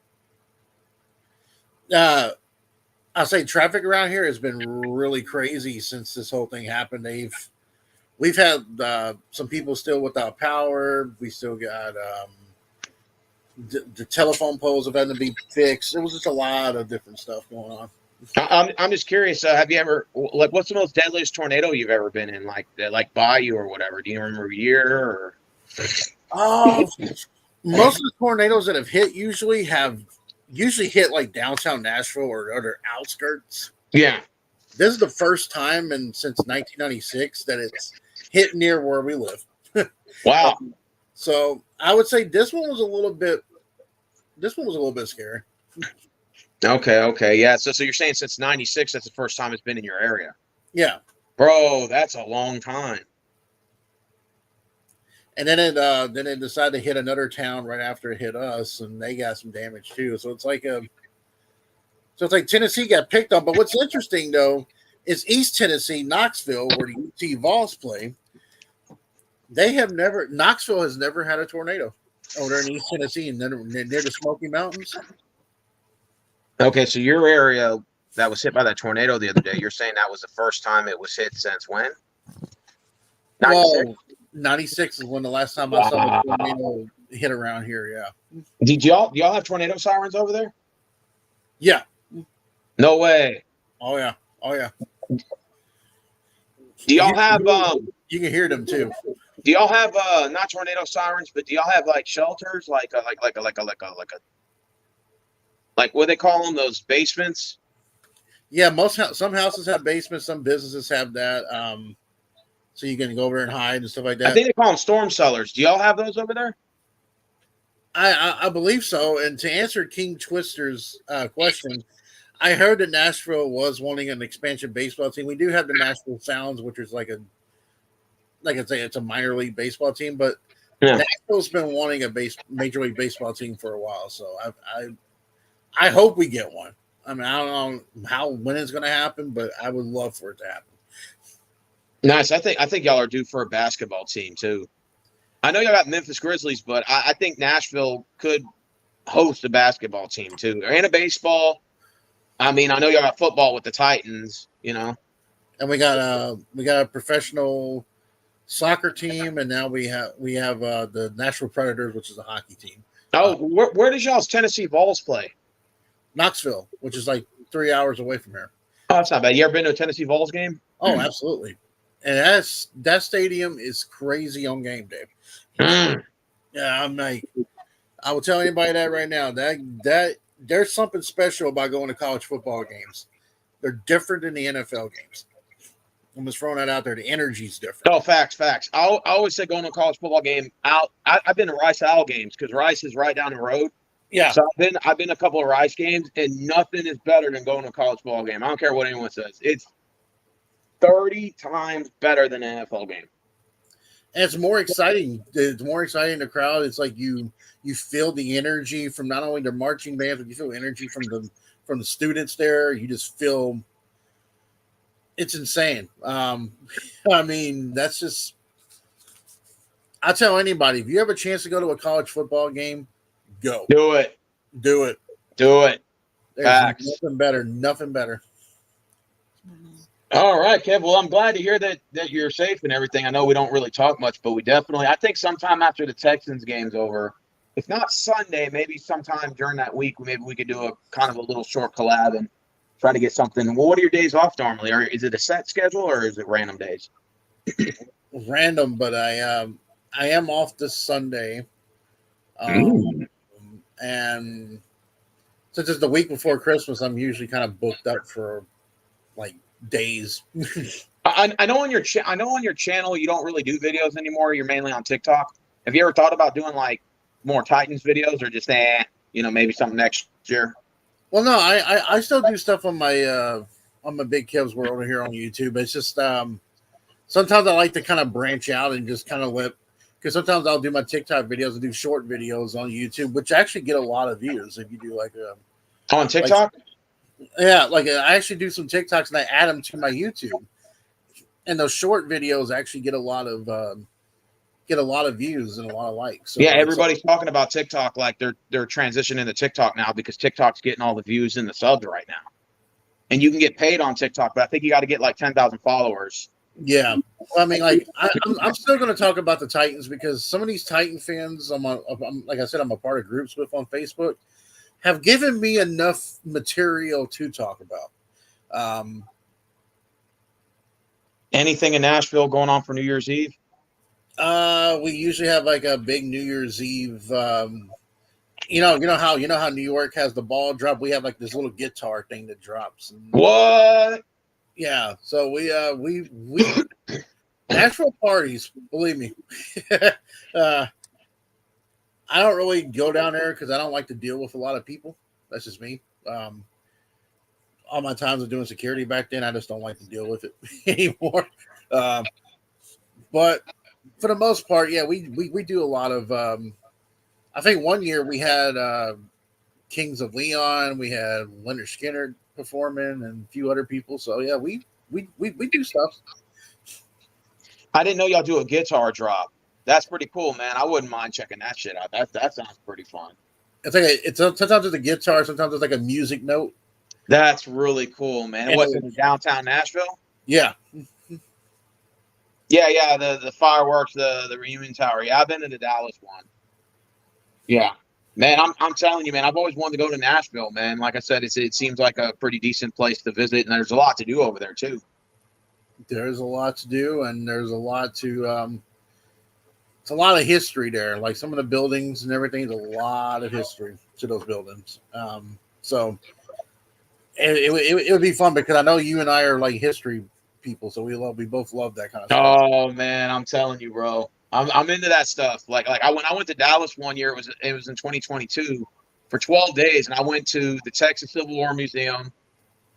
I'll say traffic around here has been really crazy since this whole thing happened. We've had some people still without power. We still got the telephone poles have had to be fixed. There was just a lot of different stuff going on. I'm just curious. Have you ever what's the most deadliest tornado you've ever been in? Like Bayou or whatever? Do you remember a year? Or? Most of the tornadoes that have hit usually hit like downtown Nashville or other outskirts. Yeah. This is the first time since 1996 that it's hit near where we live. Wow. So I would say this one was a little bit scary. Okay. Yeah. So you're saying since 96, that's the first time it's been in your area. Yeah. Bro, that's a long time. And then it decided to hit another town right after it hit us, and they got some damage too. So it's like Tennessee got picked on. But what's interesting though is East Tennessee, Knoxville, where the UT Vols play. Knoxville has never had a tornado over there in East Tennessee and near the Smoky Mountains. Okay, so your area that was hit by that tornado the other day, you're saying that was the first time it was hit since when? 96? Well, 96 is when the last time I saw a tornado hit around here, yeah. Do y'all have tornado sirens over there? Yeah. No way. Oh yeah. Do y'all have you can hear them too. Do y'all have not tornado sirens, but do y'all have like shelters, like what do they call them? Those basements? Yeah, some houses have basements, some businesses have that. So you can go over there and hide and stuff like I that. think they call them storm cellars. Do y'all have those over there? I believe so. And to answer King Twister's question, I heard that Nashville was wanting an expansion baseball team. We do have the Nashville Sounds, which is like I say, it's a minor league baseball team, but Yeah. Nashville's been wanting a major league baseball team for a while. So I hope we get one. I mean, I don't know when it's going to happen, but I would love for it to happen. Nice. I think y'all are due for a basketball team too. I know y'all got Memphis Grizzlies, but I think Nashville could host a basketball team too, and a baseball. I mean, I know y'all got football with the Titans. And we got a professional soccer team, and now we have the Nashville Predators, which is a hockey team. Oh, where does y'all's Tennessee Vols play? Knoxville, which is like 3 hours away from here. Oh, that's not bad. You ever been to a Tennessee Vols game? Oh, absolutely. And that stadium is crazy on game day. Yeah, I'm like, I will tell anybody that right now. That there's something special about going to college football games. They're different than the NFL games. I'm just throwing that out there. The energy's different. Oh, facts. I always say going to a college football game. I've been to Rice Owl games because Rice is right down the road. Yeah. So I've been to a couple of Rice games, and nothing is better than going to a college football game. I don't care what anyone says. It's 30 times better than an NFL game. And it's more exciting. It's more exciting in the crowd. It's like you feel the energy from not only the marching bands, but you feel energy from the students there. You just feel it's insane. I mean, that's just. I tell anybody, if you have a chance to go to a college football game, go. Do it. Do it. Do it. There's Facts. nothing better. Nothing better. All right, Kev. Well, I'm glad to hear that you're safe and everything. I know we don't really talk much, but I think sometime after the Texans game's over, if not Sunday, maybe sometime during that week, maybe we could do a kind of a little short collab and try to get something. Well, what are your days off normally? Or is it a set schedule or is it random days? Random, but I am off this Sunday. And since it's the week before Christmas, I'm usually kind of booked up for like days. I know on your channel you don't really do videos anymore. You're mainly on TikTok. Have you ever thought about doing like more Titans videos or just maybe something next year? Well, no, I still do stuff on my Big Kev's World here on YouTube. It's just sometimes I like to kind of branch out and just kind of because sometimes I'll do my TikTok videos and do short videos on YouTube, which actually get a lot of views if you do like on TikTok. I actually do some TikToks and I add them to my YouTube, and those short videos actually get a lot of views and a lot of likes. So yeah, everybody's talking about TikTok like they're transitioning to TikTok now because TikTok's getting all the views and the subs right now, and you can get paid on TikTok, but I think you got to get like 10,000 followers. Yeah, well, I mean, like I'm still going to talk about the Titans because some of these Titan fans, I'm like I said, I'm a part of groups with on Facebook, have given me enough material to talk about. Anything in Nashville going on for New Year's Eve? We usually have like a big New Year's Eve. You know how New York has the ball drop. We have like this little guitar thing that drops. What? Yeah, so we Nashville parties. Believe me, I don't really go down there because I don't like to deal with a lot of people. That's just me. All my times of doing security back then, I just don't like to deal with it anymore. But for the most part, yeah, we do a lot of. I think one year we had Kings of Leon, we had Leonard Skinner performing, and a few other people. So yeah, we do stuff. I didn't know y'all do a guitar drop. That's pretty cool, man. I wouldn't mind checking that shit out. That sounds pretty fun. It's like sometimes it's a guitar, sometimes it's like a music note. That's really cool, man. What's in downtown Nashville? Yeah. Yeah. The fireworks, the reunion tower. Yeah, I've been to the Dallas one. Yeah. Man, I'm telling you, man, I've always wanted to go to Nashville, man. Like I said, it seems like a pretty decent place to visit, and there's a lot to do over there, too. There's a lot to do, and there's a lot to it's a lot of history there. Like some of the buildings and everything, there's a lot of history to those buildings. So it would be fun because I know you and I are like history people, so we both love that kind of stuff. Oh man, I'm telling you, bro. I'm into that stuff. Like I went to Dallas one year. It was in 2022 for 12 days, and I went to the Texas Civil War Museum,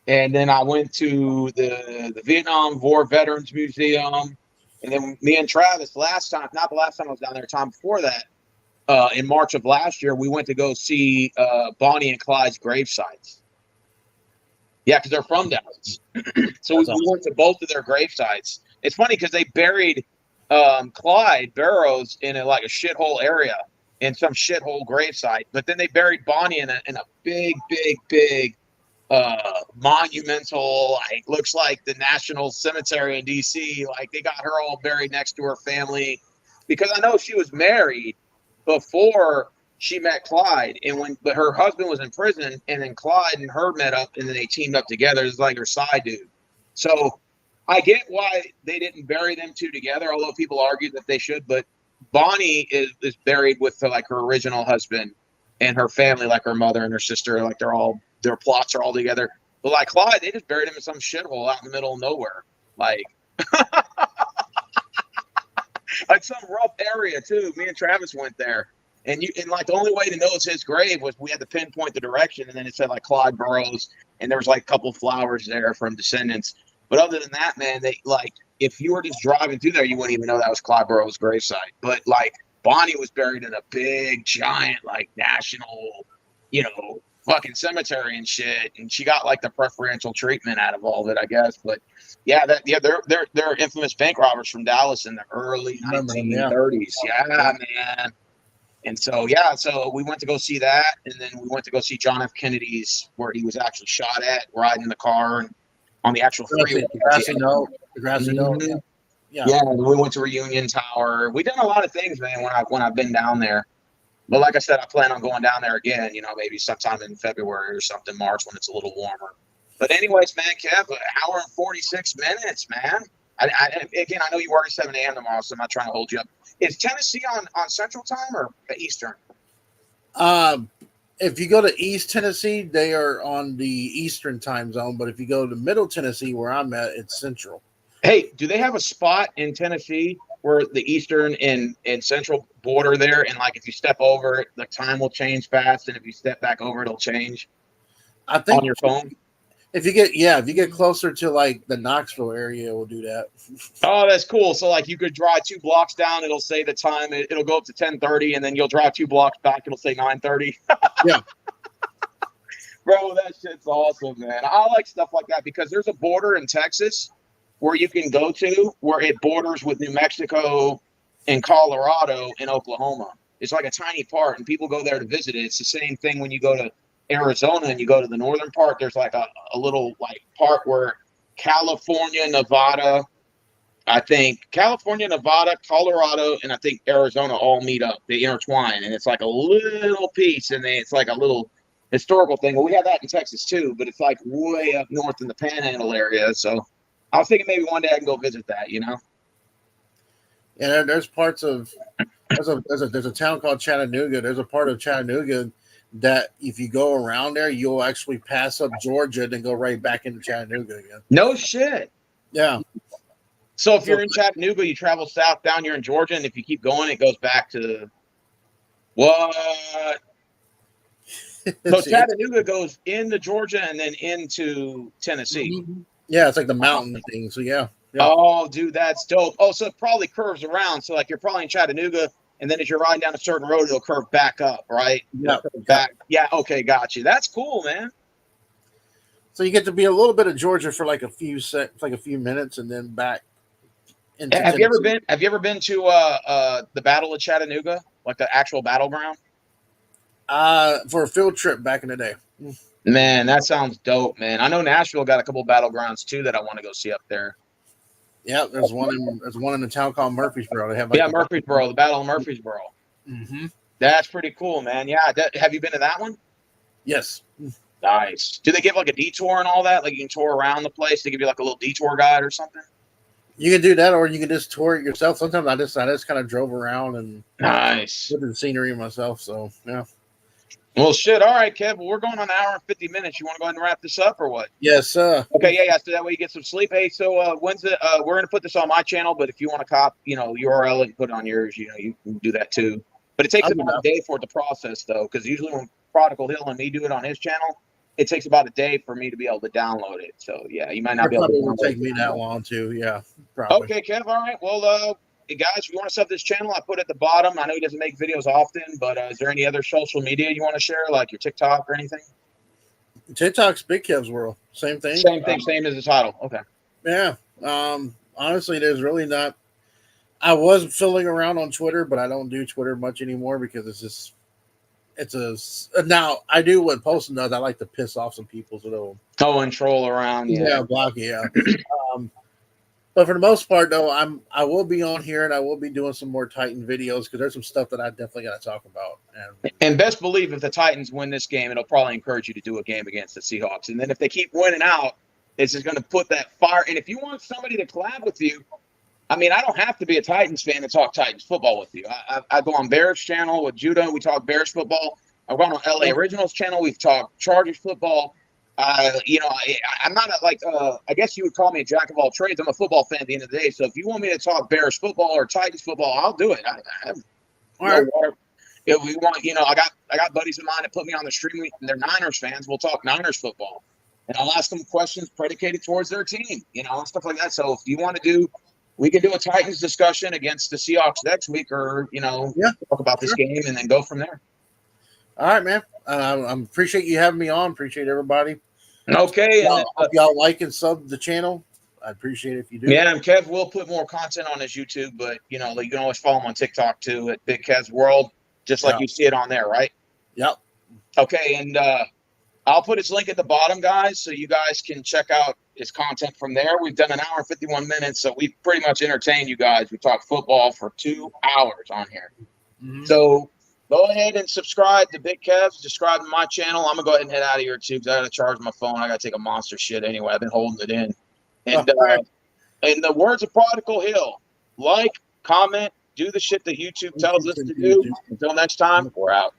and then I went to the Vietnam War Veterans Museum, and then me and Travis not the last time I was down there, time before that, in March of last year, we went to go see Bonnie and Clyde's grave sites. Yeah, because they're from Dallas. So we went to both of their grave sites. It's funny because they buried Clyde Barrows in like a shithole area in some shithole gravesite, but then they buried Bonnie in a big monumental, like looks like the National Cemetery in DC. Like they got her all buried next to her family because I know she was married before she met Clyde, but her husband was in prison, and then Clyde and her met up, and then they teamed up together. It's like her side dude. So I get why they didn't bury them two together, although people argue that they should. But Bonnie is buried with like her original husband and her family, like her mother and her sister, like their plots are all together. But like Clyde, they just buried him in some shithole out in the middle of nowhere, like like some rough area too. Me and Travis went there. And like the only way to know it's his grave was we had to pinpoint the direction, and then it said like Clyde Burrows, and there was like a couple flowers there from descendants. But other than that, man, they like if you were just driving through there, you wouldn't even know that was Clyde Burrows' gravesite. But like Bonnie was buried in a big, giant, like national, fucking cemetery and shit, and she got like the preferential treatment out of all of it, I guess. But yeah, they're infamous bank robbers from Dallas in the early 1930s. Yeah, man. And so, so we went to go see that, and then we went to go see John F. Kennedy's, where he was actually shot at, riding in the car and on the actual freeway. The grassy knoll. Yeah, and we went to Reunion Tower. We done a lot of things, man, when I've been down there. But like I said, I plan on going down there again, maybe sometime in February or something, March, when it's a little warmer. But anyways, man, Kev, an hour and 46 minutes, man. Again, I know you work at 7 a.m. tomorrow, so I'm not trying to hold you up. Is Tennessee on Central Time or Eastern? If you go to East Tennessee, they are on the Eastern time zone. But if you go to Middle Tennessee, where I'm at, it's Central. Hey, do they have a spot in Tennessee where the Eastern and Central border there? And like if you step over it, the time will change fast. And if you step back over, it'll change I think on your phone? If you get closer to like the Knoxville area, it will do that. Oh, that's cool. So like you could drive 2 blocks down, it'll say the time, it'll go up to 10:30, and then you'll drive 2 blocks back, it'll say 9:30. Yeah. Bro, that shit's awesome, man. I like stuff like that because there's a border in Texas where you can go to where it borders with New Mexico and Colorado and Oklahoma. It's like a tiny part, and people go there to visit it. It's the same thing when you go to Arizona and you go to the northern part. There's like a little like part where California, Nevada, Colorado, and I think Arizona all meet up. They intertwine, and it's like a little piece, and it's like a little historical thing. Well, we have that in Texas too, but it's like way up north in the Panhandle area. So I was thinking maybe one day I can go visit that. Yeah, there's parts of there's a town called Chattanooga. There's a part of Chattanooga that if you go around there, you'll actually pass up Georgia and then go right back into Chattanooga again. No shit. Yeah. So if you're in Chattanooga, you travel south down here in Georgia, and if you keep going, it goes back to what? So Chattanooga goes into Georgia and then into Tennessee. Yeah, it's like the mountain thing. So yeah. Oh, dude, that's dope. Oh, so it probably curves around. So like you're probably in Chattanooga, and then as you're riding down a certain road, it'll curve back up, right? Yeah. Back. Yeah. Okay, got you. That's cool, man. So you get to be a little bit of Georgia for like a few minutes, and then back. Have you ever been to the Battle of Chattanooga, like the actual battleground? For a field trip back in the day. Man, that sounds dope, man. I know Nashville got a couple battlegrounds too that I want to go see up there. Yeah, there's one in a town called Murfreesboro. They have Murfreesboro, the Battle of Murfreesboro. Mm-hmm. That's pretty cool, man. Yeah, have you been to that one? Yes. Nice. Do they give like a detour and all that? Like you can tour around the place? They give you like a little detour guide or something? You can do that, or you can just tour it yourself. Sometimes I just kind of drove around and nice looked at the scenery myself. So yeah. Well, shit. All right, Kev. Well, we're going on an hour and 50 minutes. You want to go ahead and wrap this up or what? Yes, sir. Okay, yeah. So that way you get some sleep. Hey, so when's it? We're gonna put this on my channel, but if you want to cop, URL and put it on yours, you can do that too. But it takes I'll do about a that. day for it to process, though, because usually when Prodigal Hill and me do it on his channel, it takes about a day for me to be able to download it. So yeah, you might not It be able to probably download will take it. me that long too. Yeah, probably. Okay, Kev. All right. Well, hey guys, if you want to sub this channel, I put it at the bottom. I know he doesn't make videos often, but is there any other social media you want to share, like your TikTok or anything? TikTok's Big Kev's World. Same thing. Same thing, same as the title. Okay. Yeah. Honestly, there's really not. I was fiddling around on Twitter, but I don't do Twitter much anymore because now I do what posting does. I like to piss off some people, so they'll And troll around. Yeah. block it. Yeah. But for the most part, though, I will be on here and I will be doing some more Titan videos because there's some stuff that I definitely got to talk about. And best believe if the Titans win this game, it'll probably encourage you to do a game against the Seahawks. And then if they keep winning out, it's just going to put that fire. And if you want somebody to collab with you, I mean, I don't have to be a Titans fan to talk Titans football with you. I go on Bears channel with Judah. We talk Bears football. I go on LA Originals channel. We've talked Chargers football. I'm not I guess you would call me a jack of all trades. I'm a football fan at the end of the day. So if you want me to talk Bears football or Titans football, I'll do it. If we want, I got buddies of mine that put me on the stream. They're Niners fans. We'll talk Niners football, and I'll ask them questions predicated towards their team, and stuff like that. So if you want to do, we can do a Titans discussion against the Seahawks next week, or talk about this game and then go from there. All right, man. I appreciate you having me on. Appreciate everybody. Okay, y'all like and sub the channel. I appreciate it if you do. Yeah, and Kev will put more content on his YouTube, but you can always follow him on TikTok too at Big Kev's World, just like you see it on there, right? Yep. Okay, and I'll put his link at the bottom, guys, so you guys can check out his content from there. We've done an hour and 51 minutes, so we've pretty much entertained you guys. We talked football for 2 hours on here. Mm-hmm. So go ahead and subscribe to Big Kev. Subscribe to my channel. I'm going to go ahead and head out of here, too, because I got to charge my phone. I got to take a monster shit anyway. I've been holding it in. And in the words of Prodigal Hill, like, comment, do the shit that YouTube tells us to do. Until next time, we're out.